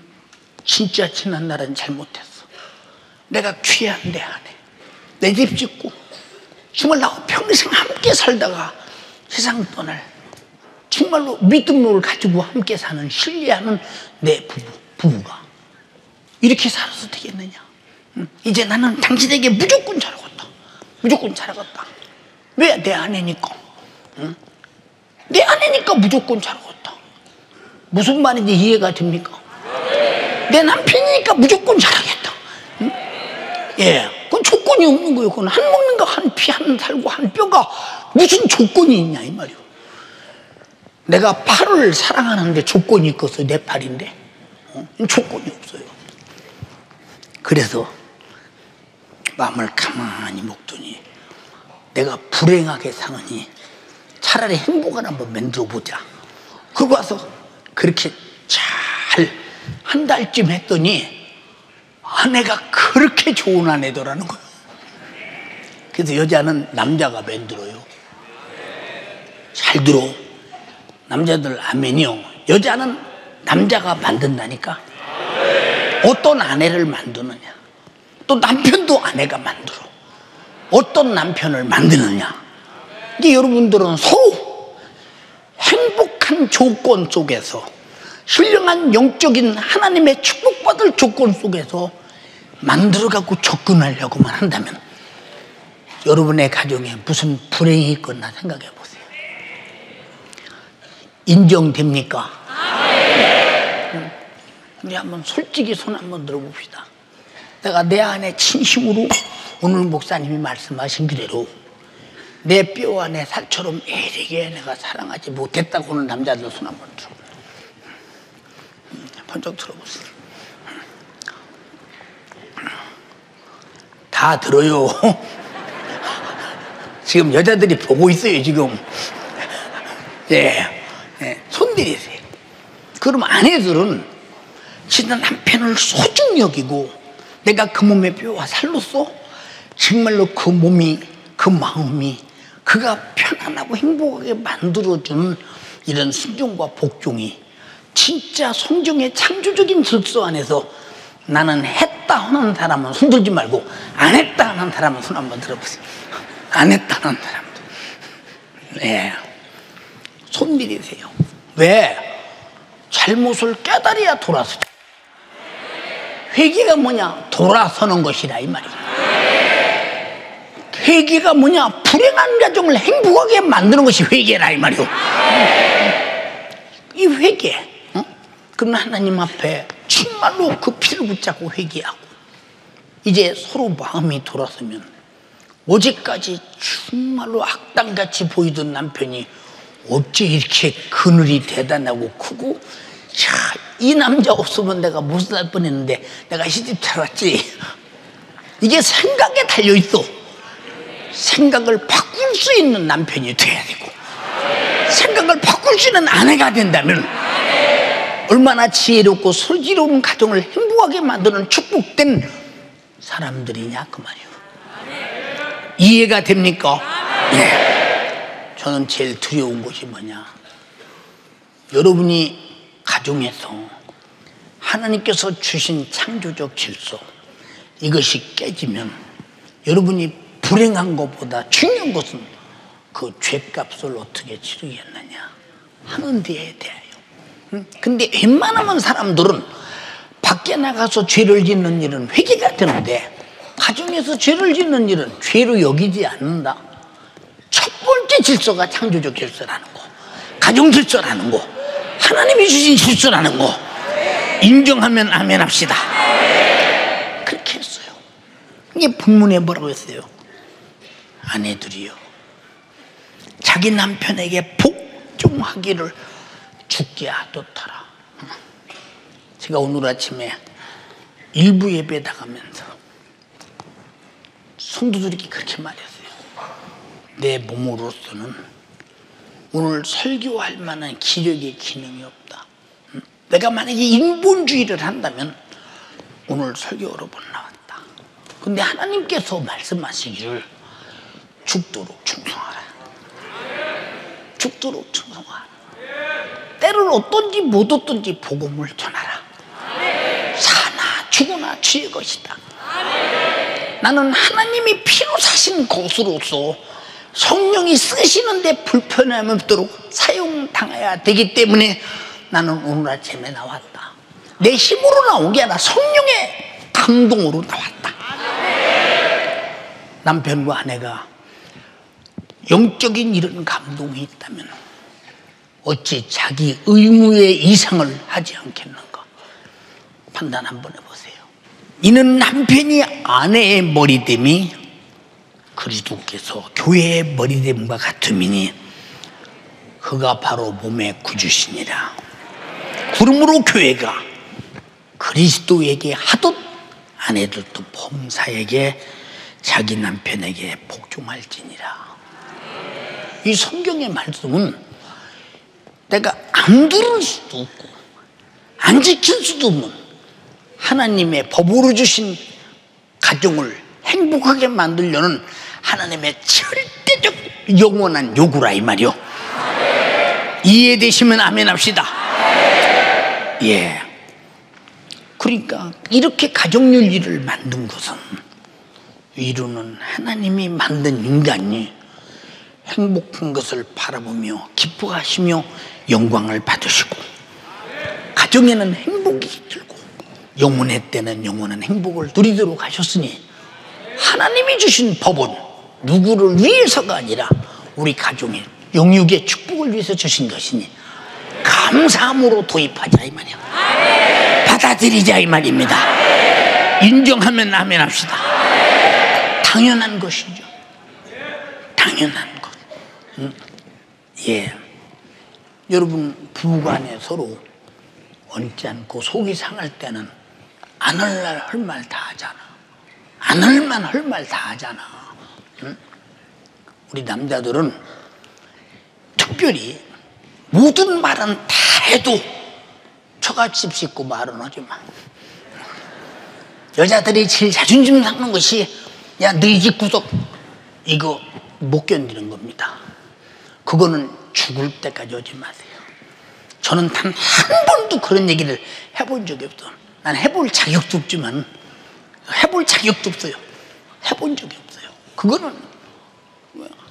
[SPEAKER 1] 진짜 지난 날은 잘못했어. 내가 귀한 내 아내, 내 집 짓고 정말 나하고 평생 함께 살다가 세상 떠날, 정말로 믿음을 가지고 함께 사는, 신뢰하는 내 부부가 이렇게 살아서 되겠느냐? 응? 이제 나는 당신에게 무조건 잘하겠다. 무조건 잘하겠다. 왜? 내 아내니까. 응? 내 아내니까 무조건 잘하겠다. 무슨 말인지 이해가 됩니까? 내 남편이니까 무조건 잘하겠다. 응? 예, 그건 조건이 없는 거예요. 그건 한 먹는 거, 한 피, 한 살고, 한 뼈가 무슨 조건이 있냐 이 말이요. 내가 팔을 사랑하는데 조건이 있겠어? 내 팔인데 조건이 없어요. 그래서 마음을 가만히 먹더니, 내가 불행하게 사느니 차라리 행복을 한번 만들어 보자. 그러고 와서 그렇게 잘 한 달쯤 했더니 아내가 그렇게 좋은 아내더라는 거예요. 그래서 여자는 남자가 만들어요. 잘 들어. 남자들 아멘이요. 여자는 남자가 만든다니까. 어떤 아내를 만드느냐, 또 남편도 아내가 만들어. 어떤 남편을 만드느냐, 이게 여러분들은 서로 행복한 조건 속에서, 신령한 영적인 하나님의 축복받을 조건 속에서 만들어가고 접근하려고만 한다면 여러분의 가정에 무슨 불행이 있거나 생각해 보세요. 인정됩니까? 우리 한번 솔직히 손 한번 들어봅시다. 내가 내 안에 진심으로 오늘 목사님이 말씀하신 그대로 내 뼈와 내 살처럼 애리게 내가 사랑하지 못했다고 하는 남자들 손 한번 들어. 번쩍 들어보세요. 다 들어요. 지금 여자들이 보고 있어요 지금. 예, 손 들이세요. 그럼 아내들은 진짜 남편을 소중히 여기고, 내가 그 몸의 뼈와 살로서 정말로 그 몸이, 그 마음이 그가 편안하고 행복하게 만들어주는 이런 순종과 복종이 진짜 성경의 창조적인 질서 안에서, 나는 했다 하는 사람은 손 들지 말고 안 했다 하는 사람은 손 한번 들어보세요. 안 했다 하는 사람들, 네, 손 들이세요. 왜? 잘못을 깨달아야 돌아서죠. 회개가 뭐냐? 돌아서는 것이라 이 말이야. 회개가 뭐냐? 불행한 가정을 행복하게 만드는 것이 회개라 이 말이요. 이 회개, 그럼 하나님 앞에 정말로 그 피를 붙잡고 회개하고, 이제 서로 마음이 돌아서면, 어제까지 정말로 악당같이 보이던 남편이 어째 이렇게 그늘이 대단하고 크고, 자, 이 남자 없으면 내가 못 살 뻔했는데 내가 시집 잘 왔지. 이게 생각에 달려있어. 생각을 바꿀 수 있는 남편이 돼야 되고, 생각을 바꿀 수 있는 아내가 된다면 얼마나 지혜롭고 슬기로운 가정을 행복하게 만드는 축복된 사람들이냐 그 말이에요. 이해가 됩니까? 네. 저는 제일 두려운 것이 뭐냐, 여러분이 가정에서 하나님께서 주신 창조적 질서 이것이 깨지면 여러분이 불행한 것보다 중요한 것은 그 죄값을 어떻게 치르겠느냐 하는 데에 대하여. 근데 웬만하면 사람들은 밖에 나가서 죄를 짓는 일은 회개가 되는데 가정에서 죄를 짓는 일은 죄로 여기지 않는다. 첫 번째 질서가 창조적 질서라는 거, 가정 질서라는 거, 하나님이 주신 질서라는 거 인정하면 아멘 합시다. 그렇게 했어요. 이게 본문에 뭐라고 했어요? 아내들이요 자기 남편에게 복종하기를 주께 하도타라. 제가 오늘 아침에 일부 예배 나가면서 성도들이 그렇게 말했어요. 내 몸으로서는 오늘 설교할 만한 기력의 기능이 없다. 내가 만약에 인본주의를 한다면 오늘 설교 여러 번 나왔다. 근데 하나님께서 말씀하시기를 죽도록 충성하라. 죽도록 충성하라. 때를 얻든지 못 얻든지 복음을 전하라. 사나 죽으나 주의 것이다. 나는 하나님이 피로 사신 것으로서 성령이 쓰시는데 불편함이 없도록 사용당해야 되기 때문에 나는 오늘 아침에 나왔다. 내 힘으로 나온 게 아니라 성령의 감동으로 나왔다. 남편과 아내가 영적인 이런 감동이 있다면 어찌 자기 의무의 이상을 하지 않겠는가? 판단 한번 해보세요. 이는 남편이 아내의 머리됨이 그리스도께서 교회의 머리됨과 같음이니 그가 바로 몸의 구주시니라. 그러므로 교회가 그리스도에게 하듯 아내들도 범사에게 자기 남편에게 복종할지니라. 이 성경의 말씀은 내가 안 들을 수도 없고 안 지킬 수도 없는 하나님의 법으로 주신 가정을 행복하게 만들려는 하나님의 절대적 영원한 요구라 이 말이요. 이해되시면 아멘 합시다. 예. 그러니까 이렇게 가정윤리를 만든 것은 이루는 하나님이 만든 인간이 행복한 것을 바라보며 기뻐하시며 영광을 받으시고 가정에는 행복이 들고 영혼의 때는 영원한 행복을 누리도록 하셨으니 하나님이 주신 법은 누구를 위해서가 아니라 우리 가정의 영육의 축복을 위해서 주신 것이니 감사함으로 도입하자 이 말이야. 받아들이자 이 말입니다. 인정하면 아멘 합시다. 당연한 것이죠. 당연한 것. 예. 여러분 부부간에 서로 얹지 않고 속이 상할 때는 안 할 말 다 하잖아. 안 할만 할 말 다 하잖아. 우리 남자들은 특별히 모든 말은 다 해도 처갓집 씹고 말은 하지 마. 여자들이 제일 자존심 상하는 것이 야 너희 집 구석 이거 못 견디는 겁니다. 그거는 죽을 때까지 하지 마세요. 저는 단 한 번도 그런 얘기를 해본 적이 없어. 난 해볼 자격도 없지만 해볼 자격도 없어요. 해본 적이 없어요. 그거는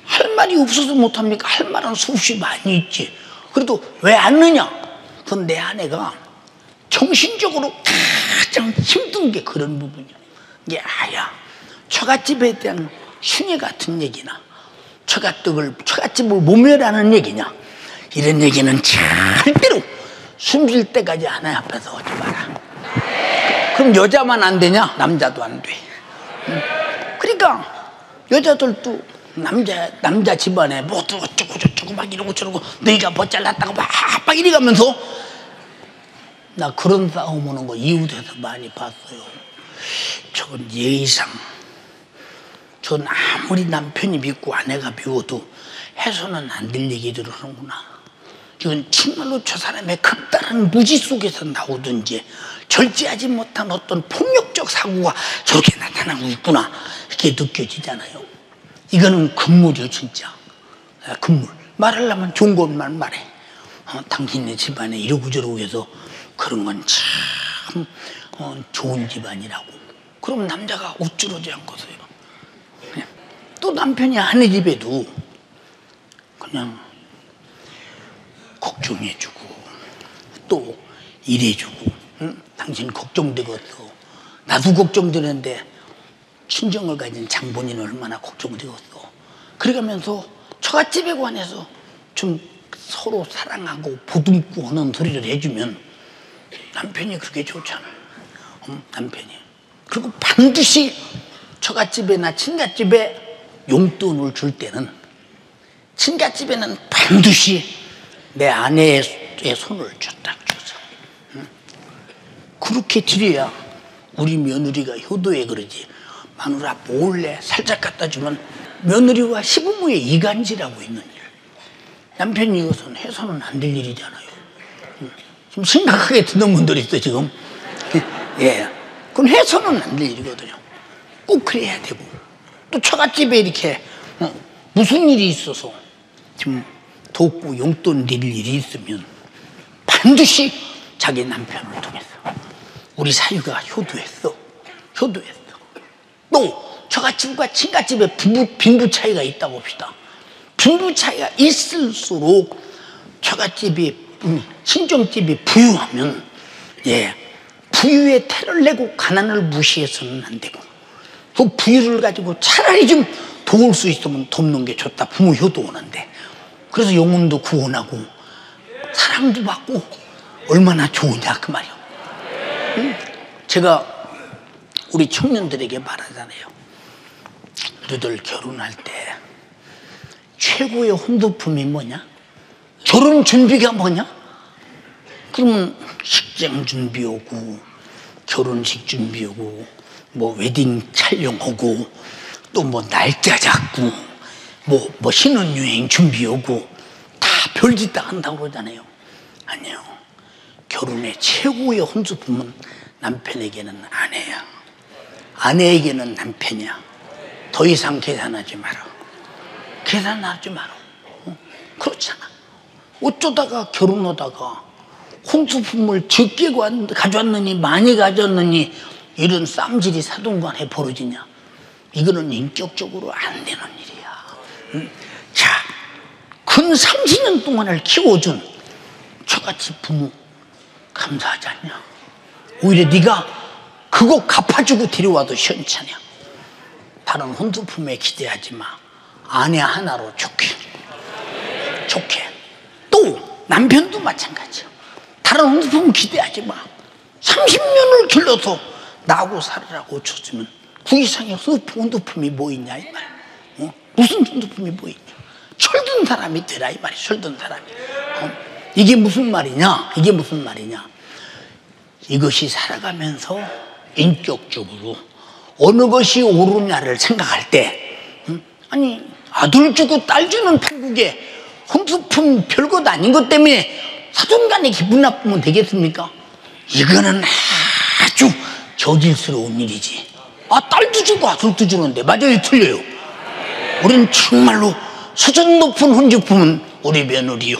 [SPEAKER 1] 할 말이 없어서 못합니까? 할 말은 수없이 많이 있지. 그래도 왜 안 느냐? 그건 내 아내가 정신적으로 가장 힘든 게 그런 부분이야. 이게 아야 처갓집에 대한 흉내 같은 얘기나 처갓집을 모멸하는 얘기냐 이런 얘기는 절대로 숨질 때까지 아내 앞에서 하지 마라. 그럼 여자만 안 되냐? 남자도 안 돼. 그러니까 여자들도 남자 집안에 뭐 어쩌고 저쩌고 막 이러고 저러고 너희가 뭐 잘났다고 막 이래가면서 나 그런 싸움 오는 거 이웃에서 많이 봤어요. 저건 예의상 전 아무리 남편이 믿고 아내가 미워도 해서는 안 될 얘기들을 하는구나. 이건 정말로 저 사람의 극단한 무지 속에서 나오든지 절제하지 못한 어떤 폭력적 사고가 저렇게 나타나고 있구나 이렇게 느껴지잖아요. 이거는 금물이요 진짜. 금물. 말하려면 좋은 것만 말해. 당신네 집안에 이러고 저러고 해서 그런 건 참 좋은 집안이라고. 그럼 남자가 우쭐하지 않고서요. 또 남편이 아내 집에도 그냥 걱정해주고 또 일해주고. 응? 당신 걱정되겠어. 나도 걱정되는데 친정을 가진 장본인은 얼마나 걱정되겠어. 그래가면서 처갓집에 관해서 좀 서로 사랑하고 보듬고 하는 소리를 해주면 남편이 그렇게 좋잖아요. 남편이. 그리고 반드시 처갓집에나 친갓집에 용돈을 줄 때는 친갓집에는 반드시 내 아내의 손을 딱 줘서 그렇게 드려야 우리 며느리가 효도해 그러지. 마누라 몰래 살짝 갖다 주면 며느리와 시부모의 이간질하고 있는 일. 남편이 이것은 해서는 안 될 일이잖아요. 좀 심각하게 듣는 분들이 있어 지금. 예, 그건 해서는 안 될 일이거든요. 꼭 그래야 되고. 또 처갓집에 이렇게 무슨 일이 있어서 좀 돕고 용돈 드릴 일이 있으면 반드시 자기 남편을 통해서 우리 사유가 효도했어. 또 처갓집과 친갓집에 빈부 차이가 있다고 봅시다. 빈부 차이가 있을수록 처갓집이 친정집이 부유하면 부유에 태를 내고 가난을 무시해서는 안 되고 그 부유를 가지고 차라리 좀 도울 수 있으면 돕는 게 좋다. 부모 효도하는데. 그래서 영혼도 구원하고 사랑도 받고 얼마나 좋으냐 그 말이요. 제가 우리 청년들에게 말하잖아요. 너희들 결혼할 때 최고의 혼두품이 뭐냐? 결혼 준비가 뭐냐? 그러면 식장 준비하고 결혼식 준비하고 뭐 웨딩 촬영하고 또 뭐 날짜 잡고 뭐 신혼여행 준비하고 다 별짓 다 한다고 그러잖아요. 아니요. 결혼의 최고의 혼수품은 남편에게는 아내야. 아내에게는 남편이야. 더 이상 계산하지 마라. 계산하지 마라. 그렇잖아. 어쩌다가 결혼하다가 혼수품을 적게 가져왔느니 많이 가져왔느니 이런 쌈질이 사돈간에 벌어지냐. 이거는 인격적으로 안 되는 일이야. 자, 근 30년 동안을 키워준 저같이 부모 감사하지 않냐. 오히려 네가 그거 갚아주고 데려와도 시원찮냐. 다른 혼수품에 기대하지 마. 아내 하나로 좋게. 또 남편도 마찬가지야. 다른 혼수품 기대하지 마. 30년을 길러서 나하고 살으라고 줬으면 그 이상의 혼수품이 뭐 있냐 이 말. 무슨 혼수품이 뭐 있냐. 철든 사람이 되라 이 말이. 철든 사람이. 이게 무슨 말이냐. 이것이 살아가면서 인격적으로 어느 것이 옳으냐를 생각할 때 아니 아들 주고 딸 주는 판국에 혼수품 별것 아닌 것 때문에 사돈간에 기분 나쁘면 되겠습니까? 이거는 아주 저질스러운 일이지. 딸도 주고 아들도 주는데 맞아요 틀려요? 우리는 정말로 수준 높은 혼주품은 우리 며느리요.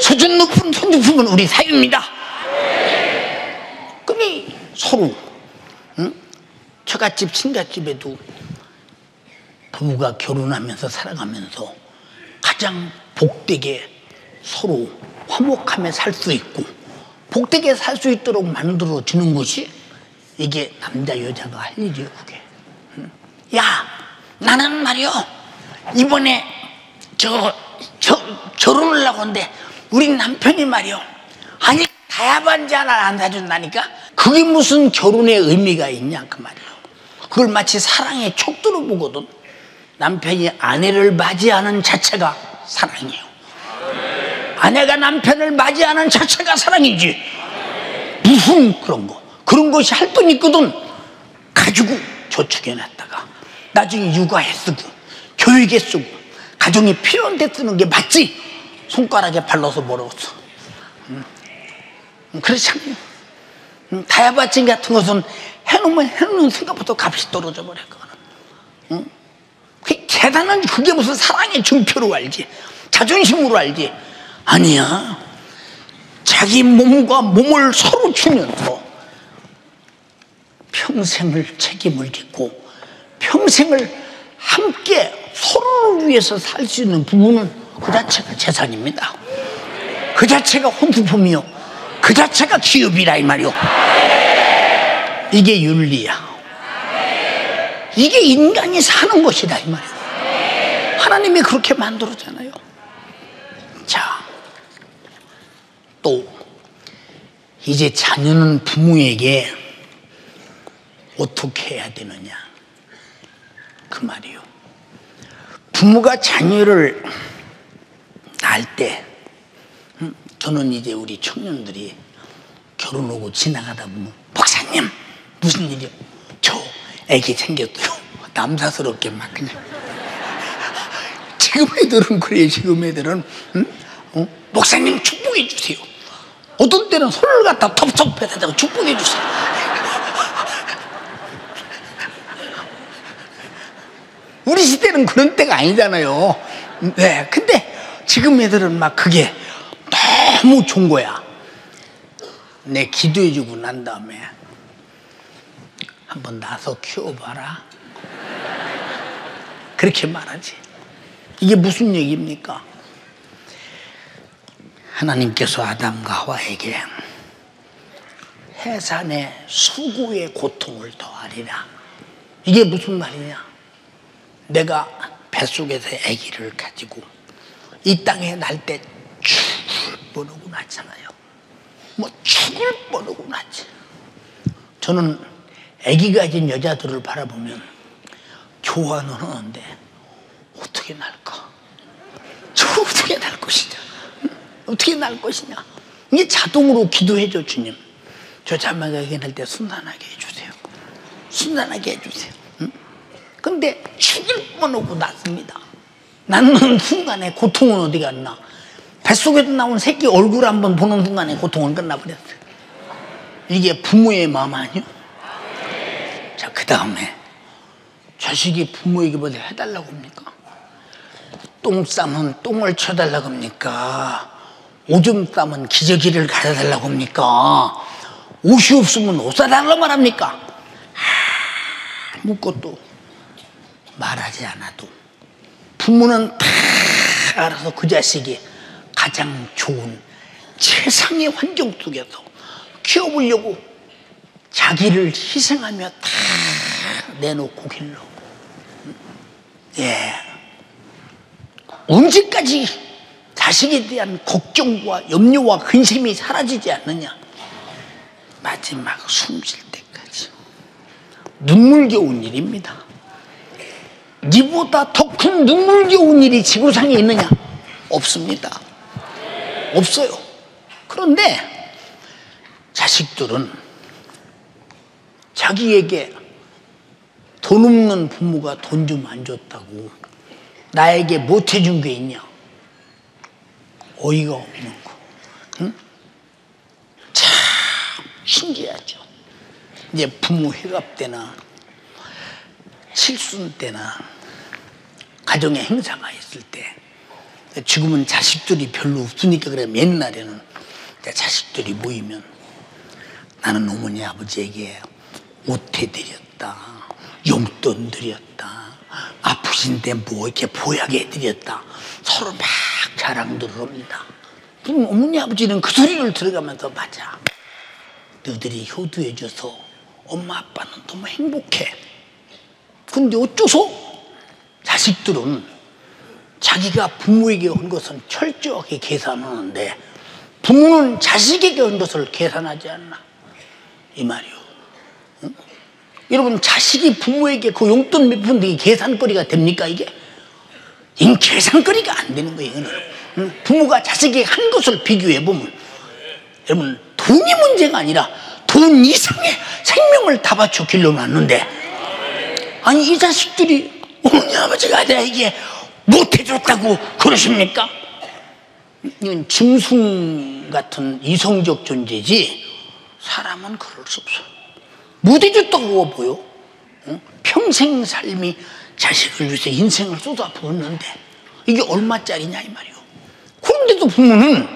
[SPEAKER 1] 수준 높은 혼주품은 우리 사유입니다. 그럼 서로 처갓집 친갓집에도 부부가 결혼하면서 살아가면서 가장 복되게 서로 화목하며 살 수 있고 복되게 살 수 있도록 만들어주는 것이 이게 남자 여자가 할 일이에요. 그게. 야 나는 말이요 이번에 결혼을 하고 하는데 우리 남편이 말이요 아니 다야반지 하나 안 사준다니까. 그게 무슨 결혼의 의미가 있냐 그 말이에요. 그걸 마치 사랑의 척도로 보거든. 남편이 아내를 맞이하는 자체가 사랑이에요. 아내가 남편을 맞이하는 자체가 사랑이지. 무슨 그런 것이 할 돈 있거든. 가지고 저축해놨다가 나중에 육아에 쓰고 교육에 쓰고 가정이 필요한 데 쓰는 게 맞지. 손가락에 발라서 멀었어. 그렇잖아요. 다이아바치 같은 것은 해놓으면 생각보다 값이 떨어져 버려. 계단은 그게 무슨 사랑의 증표로 알지, 자존심으로 알지. 아니야. 자기 몸과 몸을 서로 주면서 평생을 책임을 짓고 평생을 함께 서로를 위해서 살 수 있는 부부는 그 자체가 재산입니다. 그 자체가 혼수품이요, 그 자체가 기업이라 이 말이요. 이게 윤리야. 이게 인간이 사는 것이다 이 말이야. 하나님이 그렇게 만들었잖아요. 자, 또 이제 자녀는 부모에게 어떻게 해야 되느냐 그 말이요. 부모가 자녀를 낳을 때, 저는 이제 우리 청년들이 결혼하고 지나가다 보면, 목사님 무슨 일이요? 저 애기 생겼어요. 남사스럽게 막 그냥. 지금 애들은 그래요. 지금 애들은 목사님 축복해 주세요. 어떤 때는 손을 갖다 텁텁해서 축복해 주세요. 우리 시대는 그런 때가 아니잖아요. 네, 근데 지금 애들은 막 그게 너무 좋은 거야. 내 기도해주고 난 다음에 한번 나서 키워봐라, 그렇게 말하지. 이게 무슨 얘기입니까? 하나님께서 아담과 하와에게 해산의 수고의 고통을 더하리라. 이게 무슨 말이냐? 내가 뱃속에서 아기를 가지고 이 땅에 날 때 죽을 뻔하고 낳잖아요. 뭐 죽을 뻔하고 낳지. 저는 아기 가진 여자들을 바라보면 교환은 하는데 어떻게 낳을까? 저 어떻게 낳을 것이냐? 어떻게 낳을 것이냐? 이게 자동으로 기도해줘. 주님, 저 자매가 날 때 순산하게 해주세요. 순산하게 해주세요. 근데 죽을 뻔하고 낳습니다. 낳는 순간에 고통은 어디 갔나? 뱃속에서 나온 새끼 얼굴 한번 보는 순간에 고통은 끝나버렸어요. 이게 부모의 마음 아니요? 자, 그 다음에 자식이 부모에게 뭐 해달라고 합니까? 똥 싸면 똥을 쳐달라고 합니까? 오줌 싸면 기저귀를 가져달라고 합니까? 옷이 없으면 옷 사달라고 말합니까? 아무것도 말하지 않아도 부모는 다 알아서 그 자식이 가장 좋은 최상의 환경 속에서 키워보려고 자기를 희생하며 다 내놓고 길러. 예. 언제까지 자식에 대한 걱정과 염려와 근심이 사라지지 않느냐? 마지막 숨 쉴 때까지. 눈물겨운 일입니다. 이보다 더 큰 눈물겨운 일이 지구상에 있느냐? 없습니다. 없어요. 그런데 자식들은 자기에게 돈 없는 부모가 돈 좀 안 줬다고 나에게 못 해준 게 있냐? 어이가 없는 거. 응? 참 신기하죠. 이제 부모 회갑 때나 칠순 때나 가정의 행사가 있을 때, 지금은 자식들이 별로 없으니까 그래. 옛날에는 자식들이 모이면 나는 어머니 아버지에게 옷 해드렸다, 용돈 드렸다, 아프신데 뭐 이렇게 보약해 해드렸다, 서로 막 자랑들을 합니다. 그럼 어머니 아버지는 그 소리를 들어가면서, 맞아, 너희들이 효도해줘서 엄마 아빠는 너무 행복해. 근데 어쩌소? 자식들은 자기가 부모에게 한 것은 철저하게 계산하는데 부모는 자식에게 한 것을 계산하지 않나, 이 말이요. 응? 여러분, 자식이 부모에게 그 용돈 몇 푼 되게 계산거리가 됩니까? 이게 계산거리가 안 되는 거예요. 응? 부모가 자식에게 한 것을 비교해 보면, 여러분, 돈이 문제가 아니라 돈 이상의 생명을 다 바쳐 길러놨는데, 아니 이 자식들이 어머니 아버지가 나에게 못해줬다고 그러십니까? 이건 짐승 같은 이성적 존재지 사람은 그럴 수 없어. 못해줬다고 보여. 평생 삶이 자식을 위해서 인생을 쏟아부었는데 이게 얼마짜리냐 이 말이오. 그런데도 부모는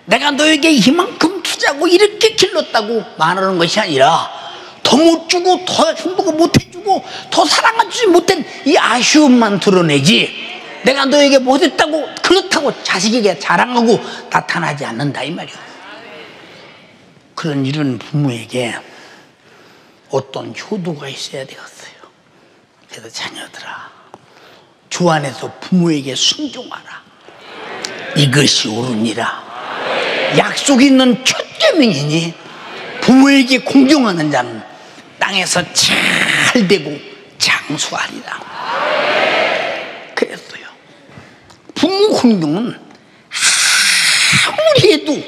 [SPEAKER 1] 내가 너에게 이만큼 투자하고 이렇게 길렀다고 말하는 것이 아니라 더 못 주고 더 행복을 못 해주고 더 사랑해주지 못한 이 아쉬움만 드러내지 내가 너에게 못했다고 그렇다고 자식에게 자랑하고 나타나지 않는다 이 말이오. 그런 이런 부모에게 어떤 효도가 있어야 되겠어요. 그래서 자녀들아, 주 안에서 부모에게 순종하라. 이것이 옳으니라. 약속이 있는 첫 계명이니 부모에게 공경하는 자는 땅에서 잘 되고 장수하리라. 그랬어요. 부모 공경은 아무리 해도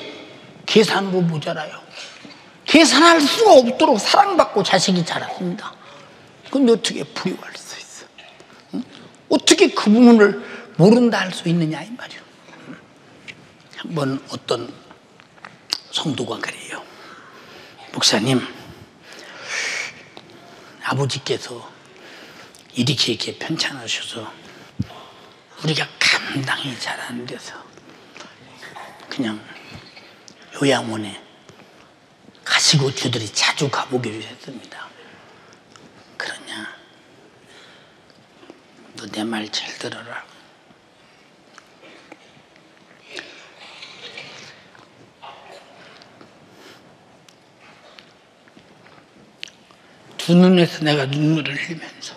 [SPEAKER 1] 계산으로 모자라요. 계산할 수가 없도록 사랑받고 자식이 자랐습니다. 근데 어떻게 불효할 수 있어? 어떻게 그 부분을 모른다 할 수 있느냐 이 말이에요. 한번 어떤 성도가 그래요. 목사님, 아버지께서 이렇게 편찮으셔서 우리가 감당이 잘 안 돼서 그냥 요양원에 가시고 주들이 자주 가보기로 했습니다. 그러냐? 너 내 말 잘 들어라. 두 눈에서 내가 눈물을 흘리면서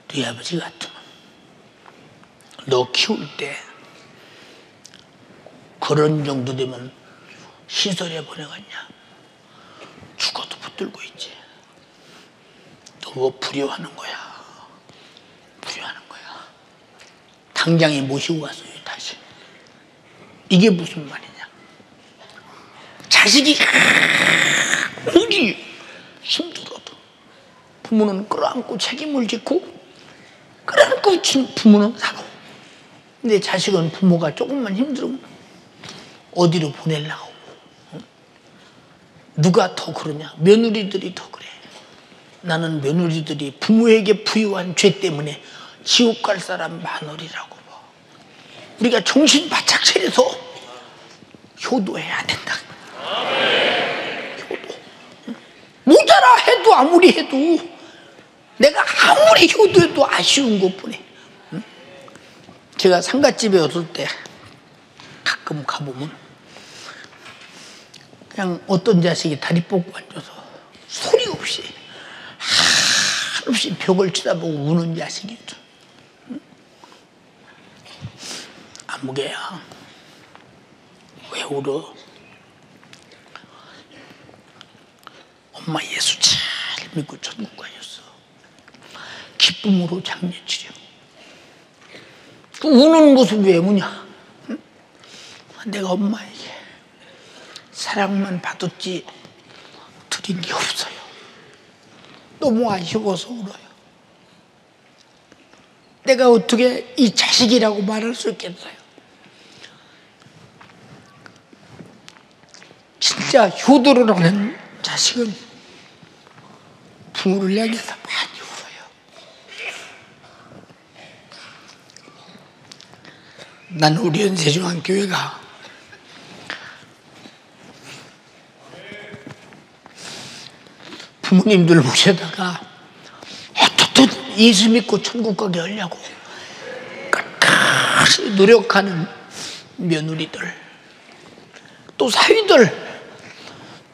[SPEAKER 1] 네 아버지 같으면 너 키울 때 그런 정도 되면 시설에 보내갔냐? 죽어도 붙들고 있지. 너 뭐 불효하는 거야. 불효하는 거야. 당장에 모시고 왔어요 다시. 이게 무슨 말이냐? 자식이 아무리 힘들어도 부모는 끌어안고 책임을 짓고 끌어안고 부모는 사고. 근데 자식은 부모가 조금만 힘들면 어디로 보내려고. 누가 더 그러냐? 며느리들이 더 그래. 나는 며느리들이 부모에게 부유한 죄 때문에 지옥 갈 사람 많으리라고 봐. 우리가 정신 바짝 차려서 효도해야 된다. 효도. 모자라 해도 아무리 해도 내가 아무리 효도해도 아쉬운 것뿐이야. 제가 상갓집에 왔을 때 가끔 가보면 그냥 어떤 자식이 다리 뻗고 앉아서 소리 없이 한없이 벽을 쳐다보고 우는 자식이 있죠. 아무개야 왜 울어? 엄마 예수 잘 믿고 천국 가셨어. 기쁨으로 장례치려. 그 우는 모습 왜 우냐? 응? 내가 엄마에게 사랑만 받았지 드린 게 없어요. 너무 아쉬워서 울어요. 내가 어떻게 이 자식이라고 말할 수 있겠어요? 진짜 효도를 하는 자식은 부모를 향해서 많이 울어요. 난 우리 연세중앙교회가 부모님들 모셔다가 어떻든 예수 믿고 천국 가게 하려고 끝까지 노력하는 며느리들 또 사위들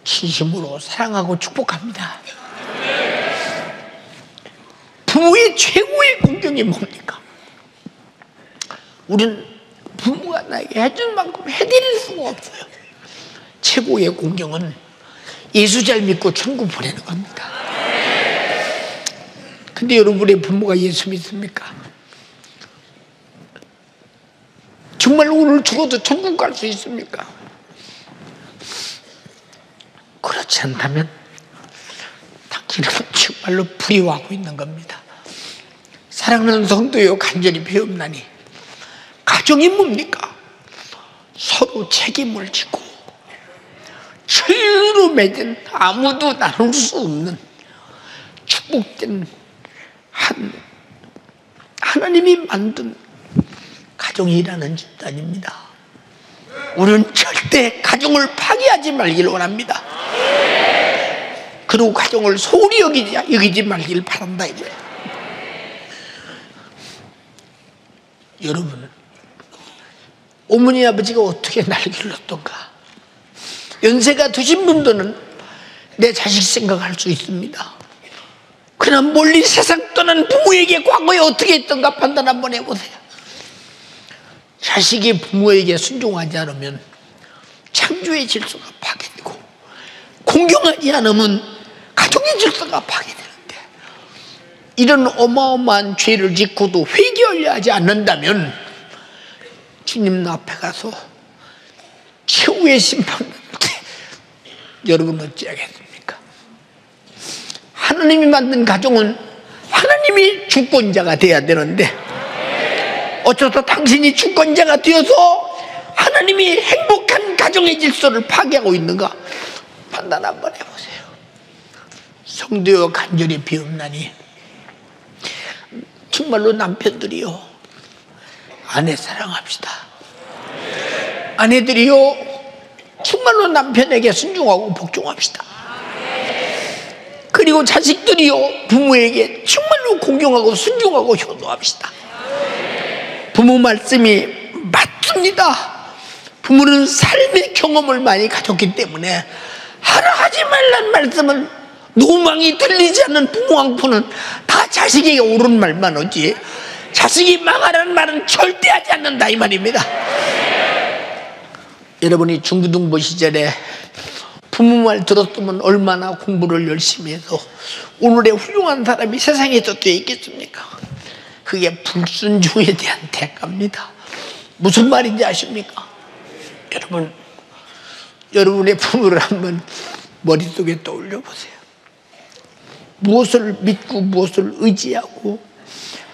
[SPEAKER 1] 진심으로 사랑하고 축복합니다. 부모의 최고의 공경이 뭡니까? 우리는 부모가 나에게 해준 만큼 해드릴 수가 없어요. 최고의 공경은 예수 잘 믿고 천국 보내는 겁니다. 근데 여러분의 부모가 예수 믿습니까? 정말 오늘 죽어도 천국 갈 수 있습니까? 그렇지 않다면 당신은 정말로 불효하고 있는 겁니다. 사랑하는 성도여 간절히 배움나니 가정이 뭡니까? 서로 책임을 지고 철로 맺은 아무도 나눌 수 없는 축복된 하나님이 만든 가정이라는 집단입니다. 우리는 절대 가정을 파괴하지 말기를 원합니다. 그리고 가정을 소홀히 여기지 말기를 바란다 이거예요. 여러분, 어머니 아버지가 어떻게 날 길렀던가? 연세가 드신 분들은 내 자식 생각할 수 있습니다. 그러나 멀리 세상 떠난 부모에게 과거에 어떻게 했던가 판단 한번 해보세요. 자식이 부모에게 순종하지 않으면 창조의 질서가 파괴되고, 공경하지 않으면 가정의 질서가 파괴되는데, 이런 어마어마한 죄를 짓고도 회개하려 하지 않는다면 주님 앞에 가서 최후의 심판을 여러분 어찌하겠습니까? 하나님이 만든 가정은 하나님이 주권자가 돼야 되는데, 어쩌다 당신이 주권자가 되어서 하나님이 행복한 가정의 질서를 파괴하고 있는가 판단 한번 해보세요. 성도여 간절히 비옵나니 정말로 남편들이요, 아내 사랑합시다. 아내들이요, 정말로 남편에게 순종하고 복종합시다. 그리고 자식들이요, 부모에게 정말로 공경하고 순종하고 효도합시다. 부모 말씀이 맞습니다. 부모는 삶의 경험을 많이 가졌기 때문에 하라 하지 말란 말씀은, 노망이 들리지 않는 부모 왕포는 다 자식에게 옳은 말만 하지 자식이 망하라는 말은 절대 하지 않는다 이 말입니다. 여러분이 중고등부 시절에 부모 말 들었으면 얼마나 공부를 열심히 해서 오늘의 훌륭한 사람이 세상에서 되어 있겠습니까? 그게 불순종에 대한 대가입니다. 무슨 말인지 아십니까? 여러분, 여러분의 부모를 한번 머릿속에 떠올려 보세요. 무엇을 믿고 무엇을 의지하고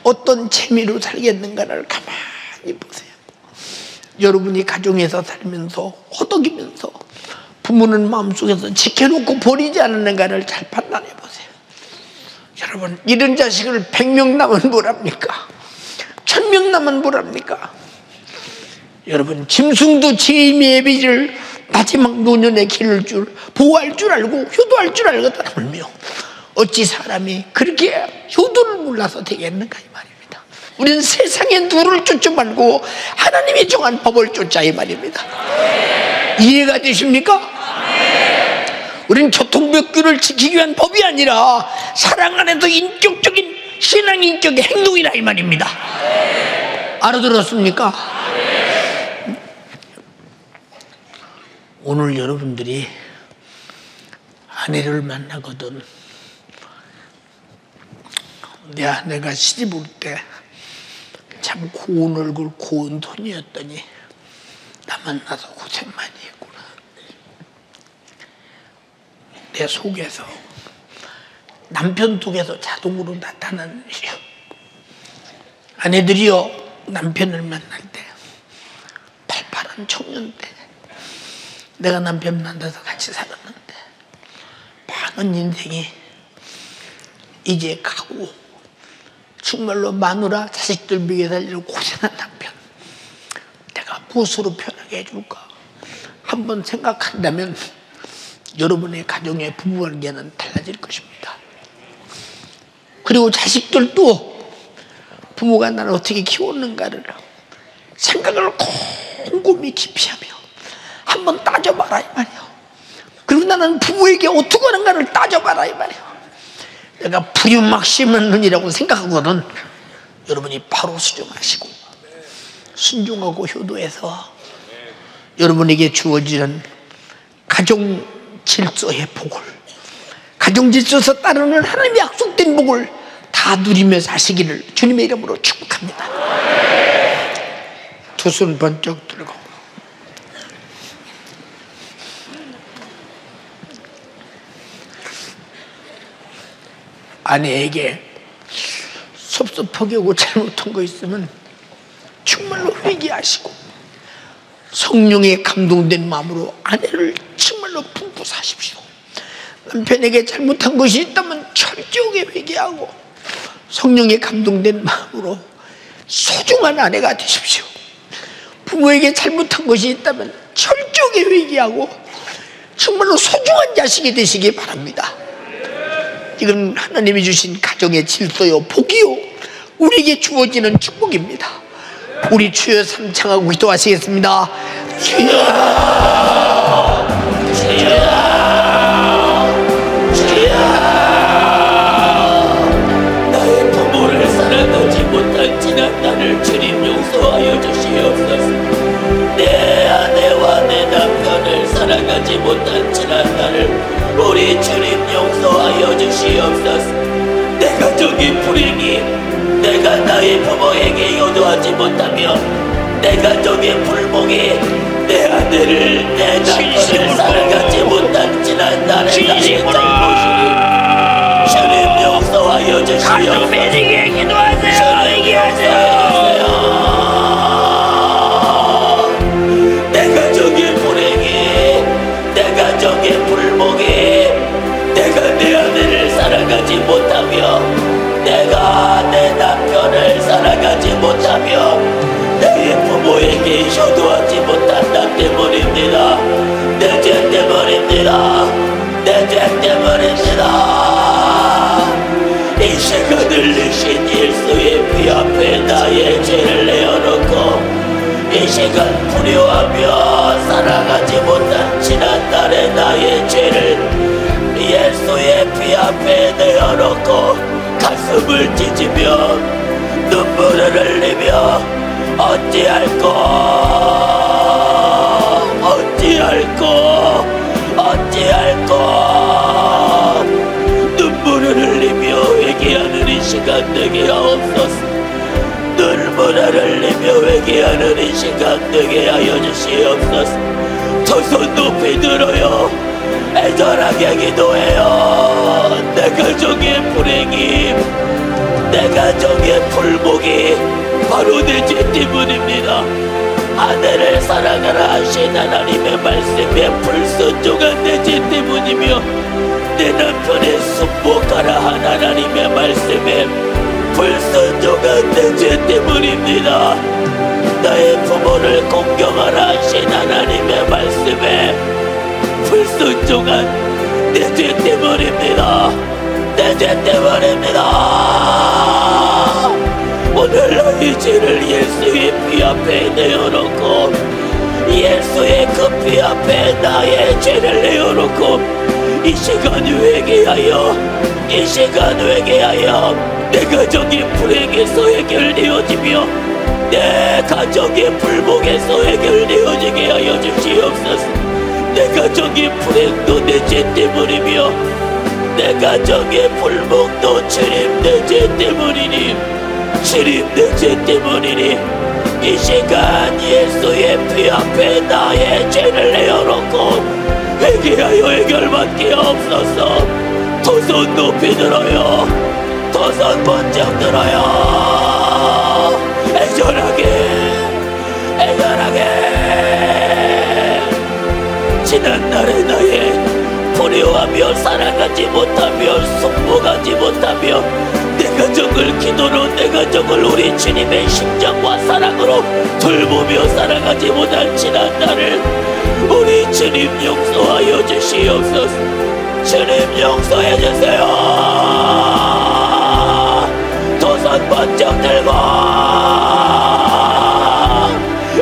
[SPEAKER 1] 어떤 재미로 살겠는가를 가만히 보세요. 여러분이 가정에서 살면서 허덕이면서 부모는 마음속에서 지켜놓고 버리지 않는가를 잘 판단해 보세요. 여러분, 이런 자식을 100명 낳으면 뭐랍니까? 1000명 낳으면 뭐랍니까? 여러분, 짐승도 제임의 애비를 마지막 노년의 길을 보호할 줄 알고 효도할 줄 알거든 하며 어찌 사람이 그렇게 효도를 몰라서 되겠는가 이 말입니다. 우리는 세상의 누를 쫓지 말고 하나님이 정한 법을 쫓자 이 말입니다. 이해가 되십니까? 우리는 교통법규를 지키기 위한 법이 아니라 사랑 안에서 인격적인 신앙 인격의 행동이라 이 말입니다. 알아들었습니까? 오늘 여러분들이 아내를 만나거든, 내 아내가 시집 올 때 참 고운 얼굴 고운 손이었더니 나 만나서 고생 많이 했구나. 내 속에서 남편 속에서 자동으로 나타나는 일이요. 아내들이요, 남편을 만날 때 팔팔한 청년 때 내가 남편 만나서 같이 살았는데 많은 인생이 이제 가고 정말로 마누라 자식들 먹여 살리려 고생한 남편, 내가 무엇으로 편하게 해줄까 한번 생각한다면 여러분의 가정의 부부관계는 달라질 것입니다. 그리고 자식들도 부모가 나를 어떻게 키웠는가를 생각을 곰곰이 깊이 하며 한번 따져봐라 이 말이야. 그리고 나는 부모에게 어떻게 하는가를 따져봐라 이 말이야. 내가 부유막 심었느니라고 생각하거든 여러분이 바로 수정하시고 순종하고 효도해서 여러분에게 주어지는 가정 질서의 복을, 가정 질서에서 따르는 하나님의 약속된 복을 다 누리며 사시기를 주님의 이름으로 축복합니다. 두 손 번쩍 들고 아내에게 섭섭하게 하고 잘못한 거 있으면 정말로 회개하시고 성령에 감동된 마음으로 아내를 정말로 품고 사십시오. 남편에게 잘못한 것이 있다면 철저하게 회개하고 성령에 감동된 마음으로 소중한 아내가 되십시오. 부모에게 잘못한 것이 있다면 철저하게 회개하고 정말로 소중한 자식이 되시기 바랍니다. 이건 하나님이 주신 가정의 질서요, 복이요, 우리에게 주어지는 축복입니다. 우리 주여 삼창하고 기도하시겠습니다. 주여, 주여, 주여. 나의 부모를 사랑하지 못한 지난 날을 주님 용서하여 주시옵소서. 내 아내와 내 남편을 사랑하지 못한 지난 날을 우리 주님 용서하여 주시옵소서. 내 가정의 불행이 내가 나의 부모에게 요도하지 못하며 내 가정의 불복이 내 아내를 내 남편을 사랑하지 못한 지난 날의 나의 잘못이니 주님 용서하여 주시옵소서. 주님 용서하여 내 가정의 불행이 내 가정의 불복이 내가 내 아내를 사랑하지 못하며 내가 내 남편을 사랑하지 못하며 나의 부모에게 효도하지 못한 나 때문입니다. 내 죄 때문입니다. 내 죄 때문입니다. 이 시간을 내신 예수의 피 앞에 나의 죄를 내어놓고 이 시간 불효하며 사랑하지 못한 지난날의 나의 죄를 예수의 피 앞에 내어놓고 가슴을 찢으며 눈물을 흘리며 어찌할꼬 눈물을 흘리며 회개하는 이 시간 되게 하옵소서. 눈물을 흘리며 회개하는 이 시간 되게 하여 주시옵소서. 두 손 높이 들어요. 애절하게 기도해요. 내 가정의 불행이 내 가정의 불복이 바로 내 죄 때문입니다. 아내를 사랑하라 하신 하나님의 말씀에 불순종한 내 죄 때문이며 내 남편의 순복하라 한 하나님의 말씀에 불순종한 내 죄 때문입니다. 나의 부모를 공경하라 하신 하나님의 말씀에 불순종한 내 죄 때문입니다. 내 죄 때문입니다. 오늘 나의 죄를 예수의 피 앞에 내어놓고 예수의 그 피 앞에 나의 죄를 내어놓고 이 시간 회개하여 이 시간 회개하여 내 가정의 불행에서 해결되어지며 내 가정의 불복에서 해결되어지게 하여 주시옵소서. 내 가정의 불행도 내 죄 때문이며 내 가정의 불복도 주님 내 죄 때문이니 주님 내 죄 때문이니 이 시간 예수의 피 앞에 나의 죄를 내어놓고 회개하여 해결받게 없어서 두 손 높이 들어요. 두 손 번쩍 들어요. 애절하게 지난날의 나의 불효하며 사랑하지 못하며 순복하지 못하며 내 가정을 기도로 내 가정을 우리 주님의 심장과 사랑으로 돌보며 사랑하지 못한 지난날을 우리 주님 용서하여 주시옵소서. 주님 용서해 주세요. 두 손 번쩍 들고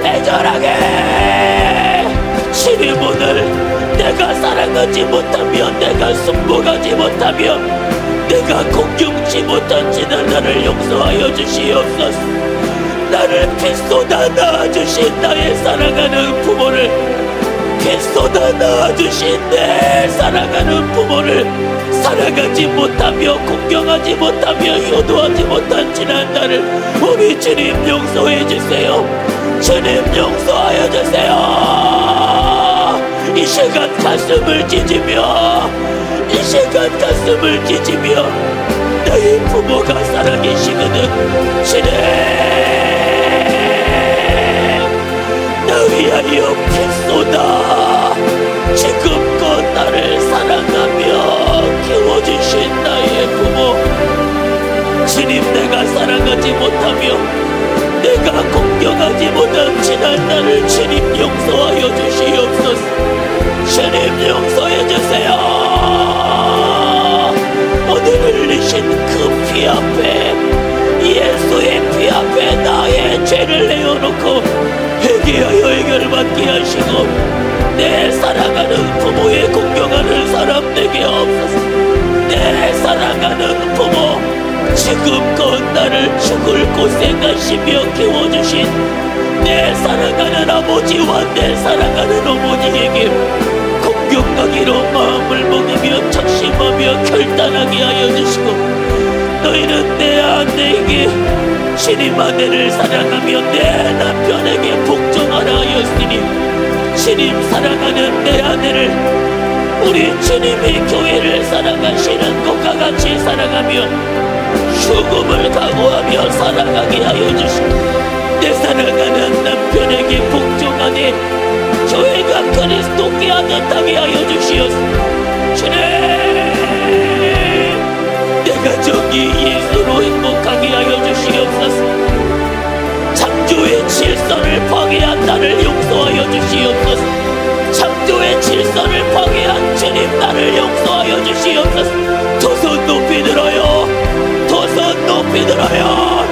[SPEAKER 1] 애절하게 주님 오늘 내가 사랑하지 못하며 내가 순복하지 못하며 내가 공경치 못한 지난날을 용서하여 주시옵소서. 나를 피 쏟아 낳아주신 나의 사랑하는 부모를 피 쏟아 낳아주신 내 사랑하는 부모를 사랑하지 못하며 공경하지 못하며 효도하지 못한 지난날을 우리 주님 용서해 주세요. 주님 용서하여 주세요. 이 시간 가슴을 찢으며 이 시간 가슴을 찢으며 나의 부모가 살아계시거든 주님 너희하여 핏소다. 지금껏 나를 사랑하며 키워주신 나의 부모, 주님, 내가 사랑하지 못하며 내가 공경하지 못한 지난 날을 주님 용서하여 주시옵소서. 주님 용서해 주세요. 오늘 흘리신 그 피 앞에, 예수의 피 앞에 나의 죄를 내어놓고 회개하여 해결받게 하시고 내 사랑하는 부모의 공경하는 사람 되게 하옵소서. 내 사랑하는 부모, 지금껏 나를 죽을 고생하시며 키워주신 내 사랑하는 아버지와 내 사랑하는 어머니에게 공경하기로 마음을 먹으며 작심하며 결단하게 하여 주시고, 너희는 내 아내에게 주님 아내를 사랑하며 내 남편에게 복종하라 하였으니, 주님 사랑하는 내 아내를 우리 주님의 교회를 사랑하시는 것과 같이 사랑하며 죽음을 각오하며 살아가게 하여 주시고, 내 사랑하는 남편에게 복종하되 교회가 그리스도께 아듯하게 하여 주시옵소서. 주님, 내 가정이 예수로 행복하게 하여 주시옵소서. 창조의 질서를 파괴한 나를 용서하여 주시옵소서. 창조의 질서를 파괴한 주님, 나를 용서하여 주시옵소서. 두 손 높이 들어요. 두 손 높이 들어요.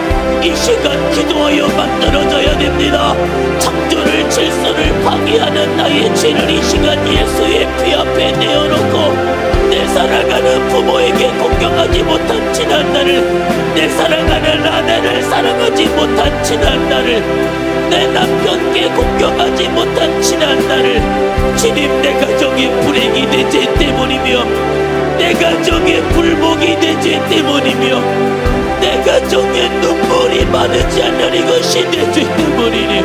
[SPEAKER 1] 이 시간 기도하여 만들어져야 됩니다. 창조를 질서를 파괴하는 나의 죄를 이 시간 예수의 피 앞에 내어놓고 내 사랑하는 부모에게 공경하지 못한 지난 날을, 내 사랑하는 아내를 사랑하지 못한 지난 날을, 내 남편께 공경하지 못한 지난 날을, 주님, 내 가정의 불행이 내 죄 때문이며 내 가정의 불복이 내 죄 때문이며 내 가정에 눈물이 많지 않는 이것이 내 죄 때문이니,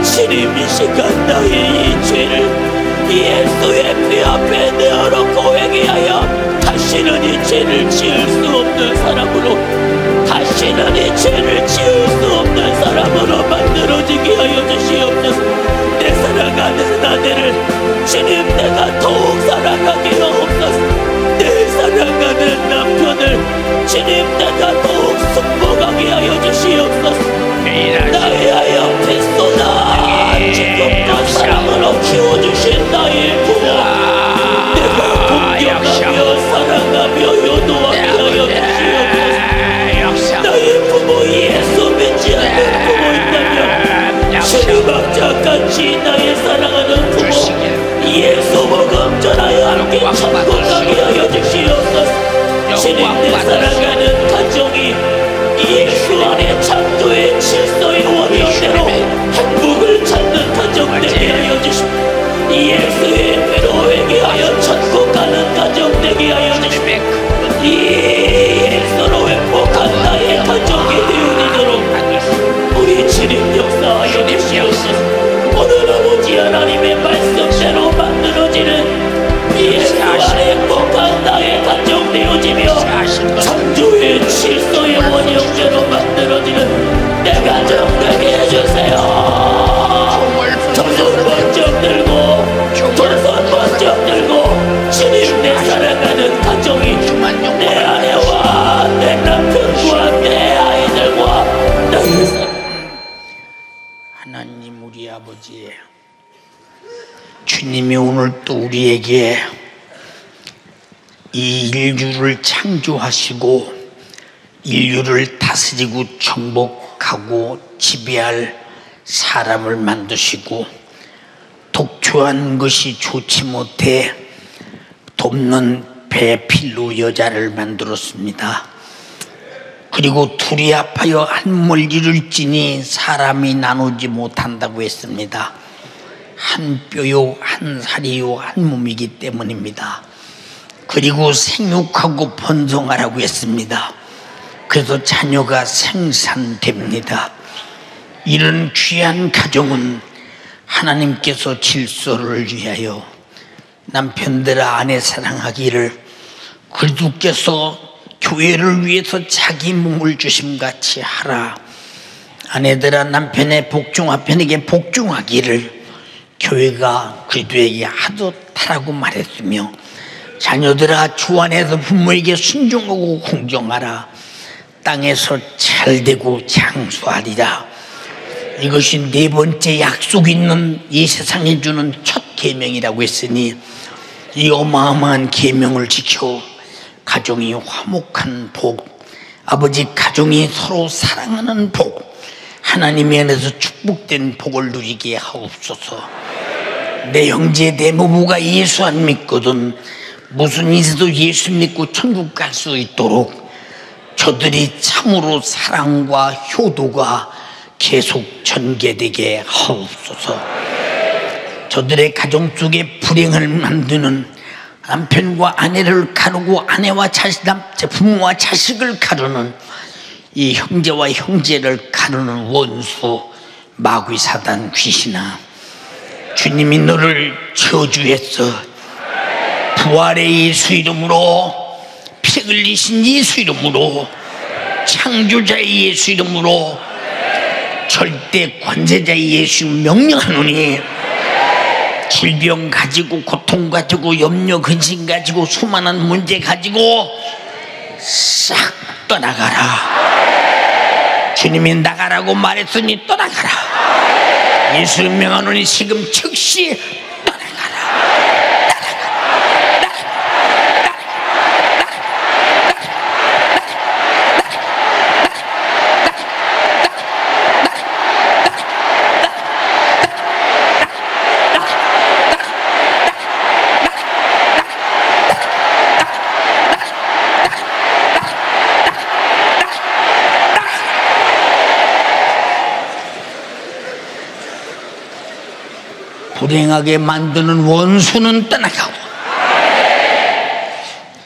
[SPEAKER 1] 주님, 이 시간 나의 이 죄를 예수의 피 앞에 내어놓고 회개하여 다시는 이 죄를 지을 수 없는 사람으로, 다시는 이 죄를 지을 수 없는 사람으로 만들어지게 하여 주시옵소서. 내 사랑하는 아내를 주님, 내가 더욱 사랑하게 하옵소서. 내 사랑하는 남편을 주님, 내가 더욱 승복하게 하여 주시옵소서. 나의 하여 핏소나. 지금도 사랑으로 키워주신 나의 부모, 내가 공경하며 사랑하며 효도하게 하여 주시옵소서. 나의 부모, 예수 믿지 않는 부모 있다면 주님 앞자같이 나의 사랑하는 부모 예수 복음 전하여 함께 천국 가게 하여 주시옵소서. 주님, 내 사랑하는 가정이 예수 안에 창조의 질서의 원형대로 행복을 찾는 가정 되게 하여 주시고, 예수의 피로 회개하여 천국 가는 가정 되게 하여 주시고, 예수로 행복한 나의 가정이 되어지도록 우리 주님 역사하여 주시옵소서. 오늘 아버지 하나님의 말씀대로 만들어지는 예수 안에 행복한 나의 가정 되어지며 창조의 질서의 원형대로 만들어지는 내 가정 되게 해주세요. 두 손 번쩍 들고, 두 손 번쩍 들고, 주님, 내 사랑하는 가정이 내 아내와 내 남편과 내 아이들과 나의 하나님 우리 아버지, 주님이 오늘 또 우리에게 이 인류를 창조하시고 인류를 다스리고 정복하고 지배할 사람을 만드시고 독초한 것이 좋지 못해 돕는 배필로 여자를 만들었습니다. 그리고 둘이 합하여 한 멀리를 지니 사람이 나누지 못한다고 했습니다. 한 뼈요 한 살이요 한 몸이기 때문입니다. 그리고 생육하고 번성하라고 했습니다. 그래서 자녀가 생산됩니다. 이런 귀한 가정은 하나님께서 질서를 위하여 남편들아 아내 사랑하기를 그리스도께서 교회를 위해서 자기 몸을 주심같이 하라. 아내들아 남편의 복종하편에게 복종하기를 교회가 그리스도에게 하도 타라고 말했으며 자녀들아 주 안에서 부모에게 순종하고 공정하라. 땅에서 잘되고 장수하리라. 이것이 네 번째 약속 있는 이 세상에 주는 첫 계명이라고 했으니 이 어마어마한 계명을 지켜 가정이 화목한 복, 아버지 가정이 서로 사랑하는 복, 하나님의 안에서 축복된 복을 누리게 하옵소서. 내 형제 내 부부가 예수 안 믿거든 무슨 일에도 예수 믿고 천국 갈 수 있도록 저들이 참으로 사랑과 효도가 계속 전개되게 하옵소서. 저들의 가정 속에 불행을 만드는 남편과 아내를 가르고 아내와 자식, 부모와 자식을 가르는 이 형제와 형제를 가르는 원수 마귀 사단 귀신아, 주님이 너를 저주했어. 부활의 예수 이름으로, 피 흘리신 예수 이름으로, 창조자의 예수 이름으로, 절대 권세자의 예수 명령하노니 질병 가지고 고통 가지고 염려 근심 가지고 수많은 문제 가지고 싹 떠나가라. 주님이 나가라고 말했으니 떠나가라. 예수를 명하노니 지금 즉시 불행하게 만드는 원수는 떠나가고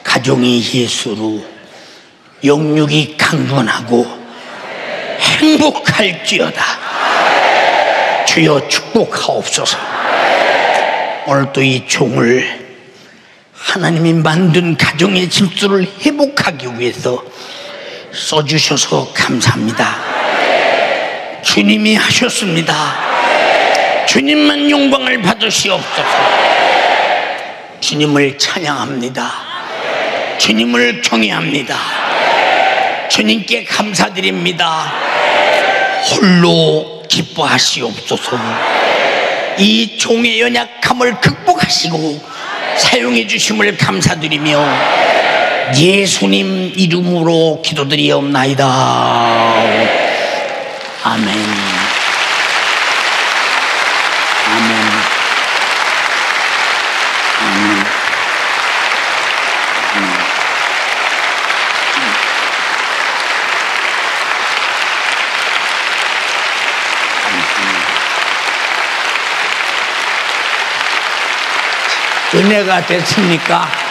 [SPEAKER 1] 가정이 예수로 영육이 강건하고 행복할지어다. 주여 축복하옵소서. 오늘 또 이 종을 하나님이 만든 가정의 질서를 회복하기 위해서 써주셔서 감사합니다. 주님이 하셨습니다. 주님만 영광을 받으시옵소서. 주님을 찬양합니다. 주님을 경외합니다. 주님께 감사드립니다. 홀로 기뻐하시옵소서. 이 종의 연약함을 극복하시고 사용해 주심을 감사드리며 예수님 이름으로 기도드리옵나이다. 아멘. 은혜가 됐습니까?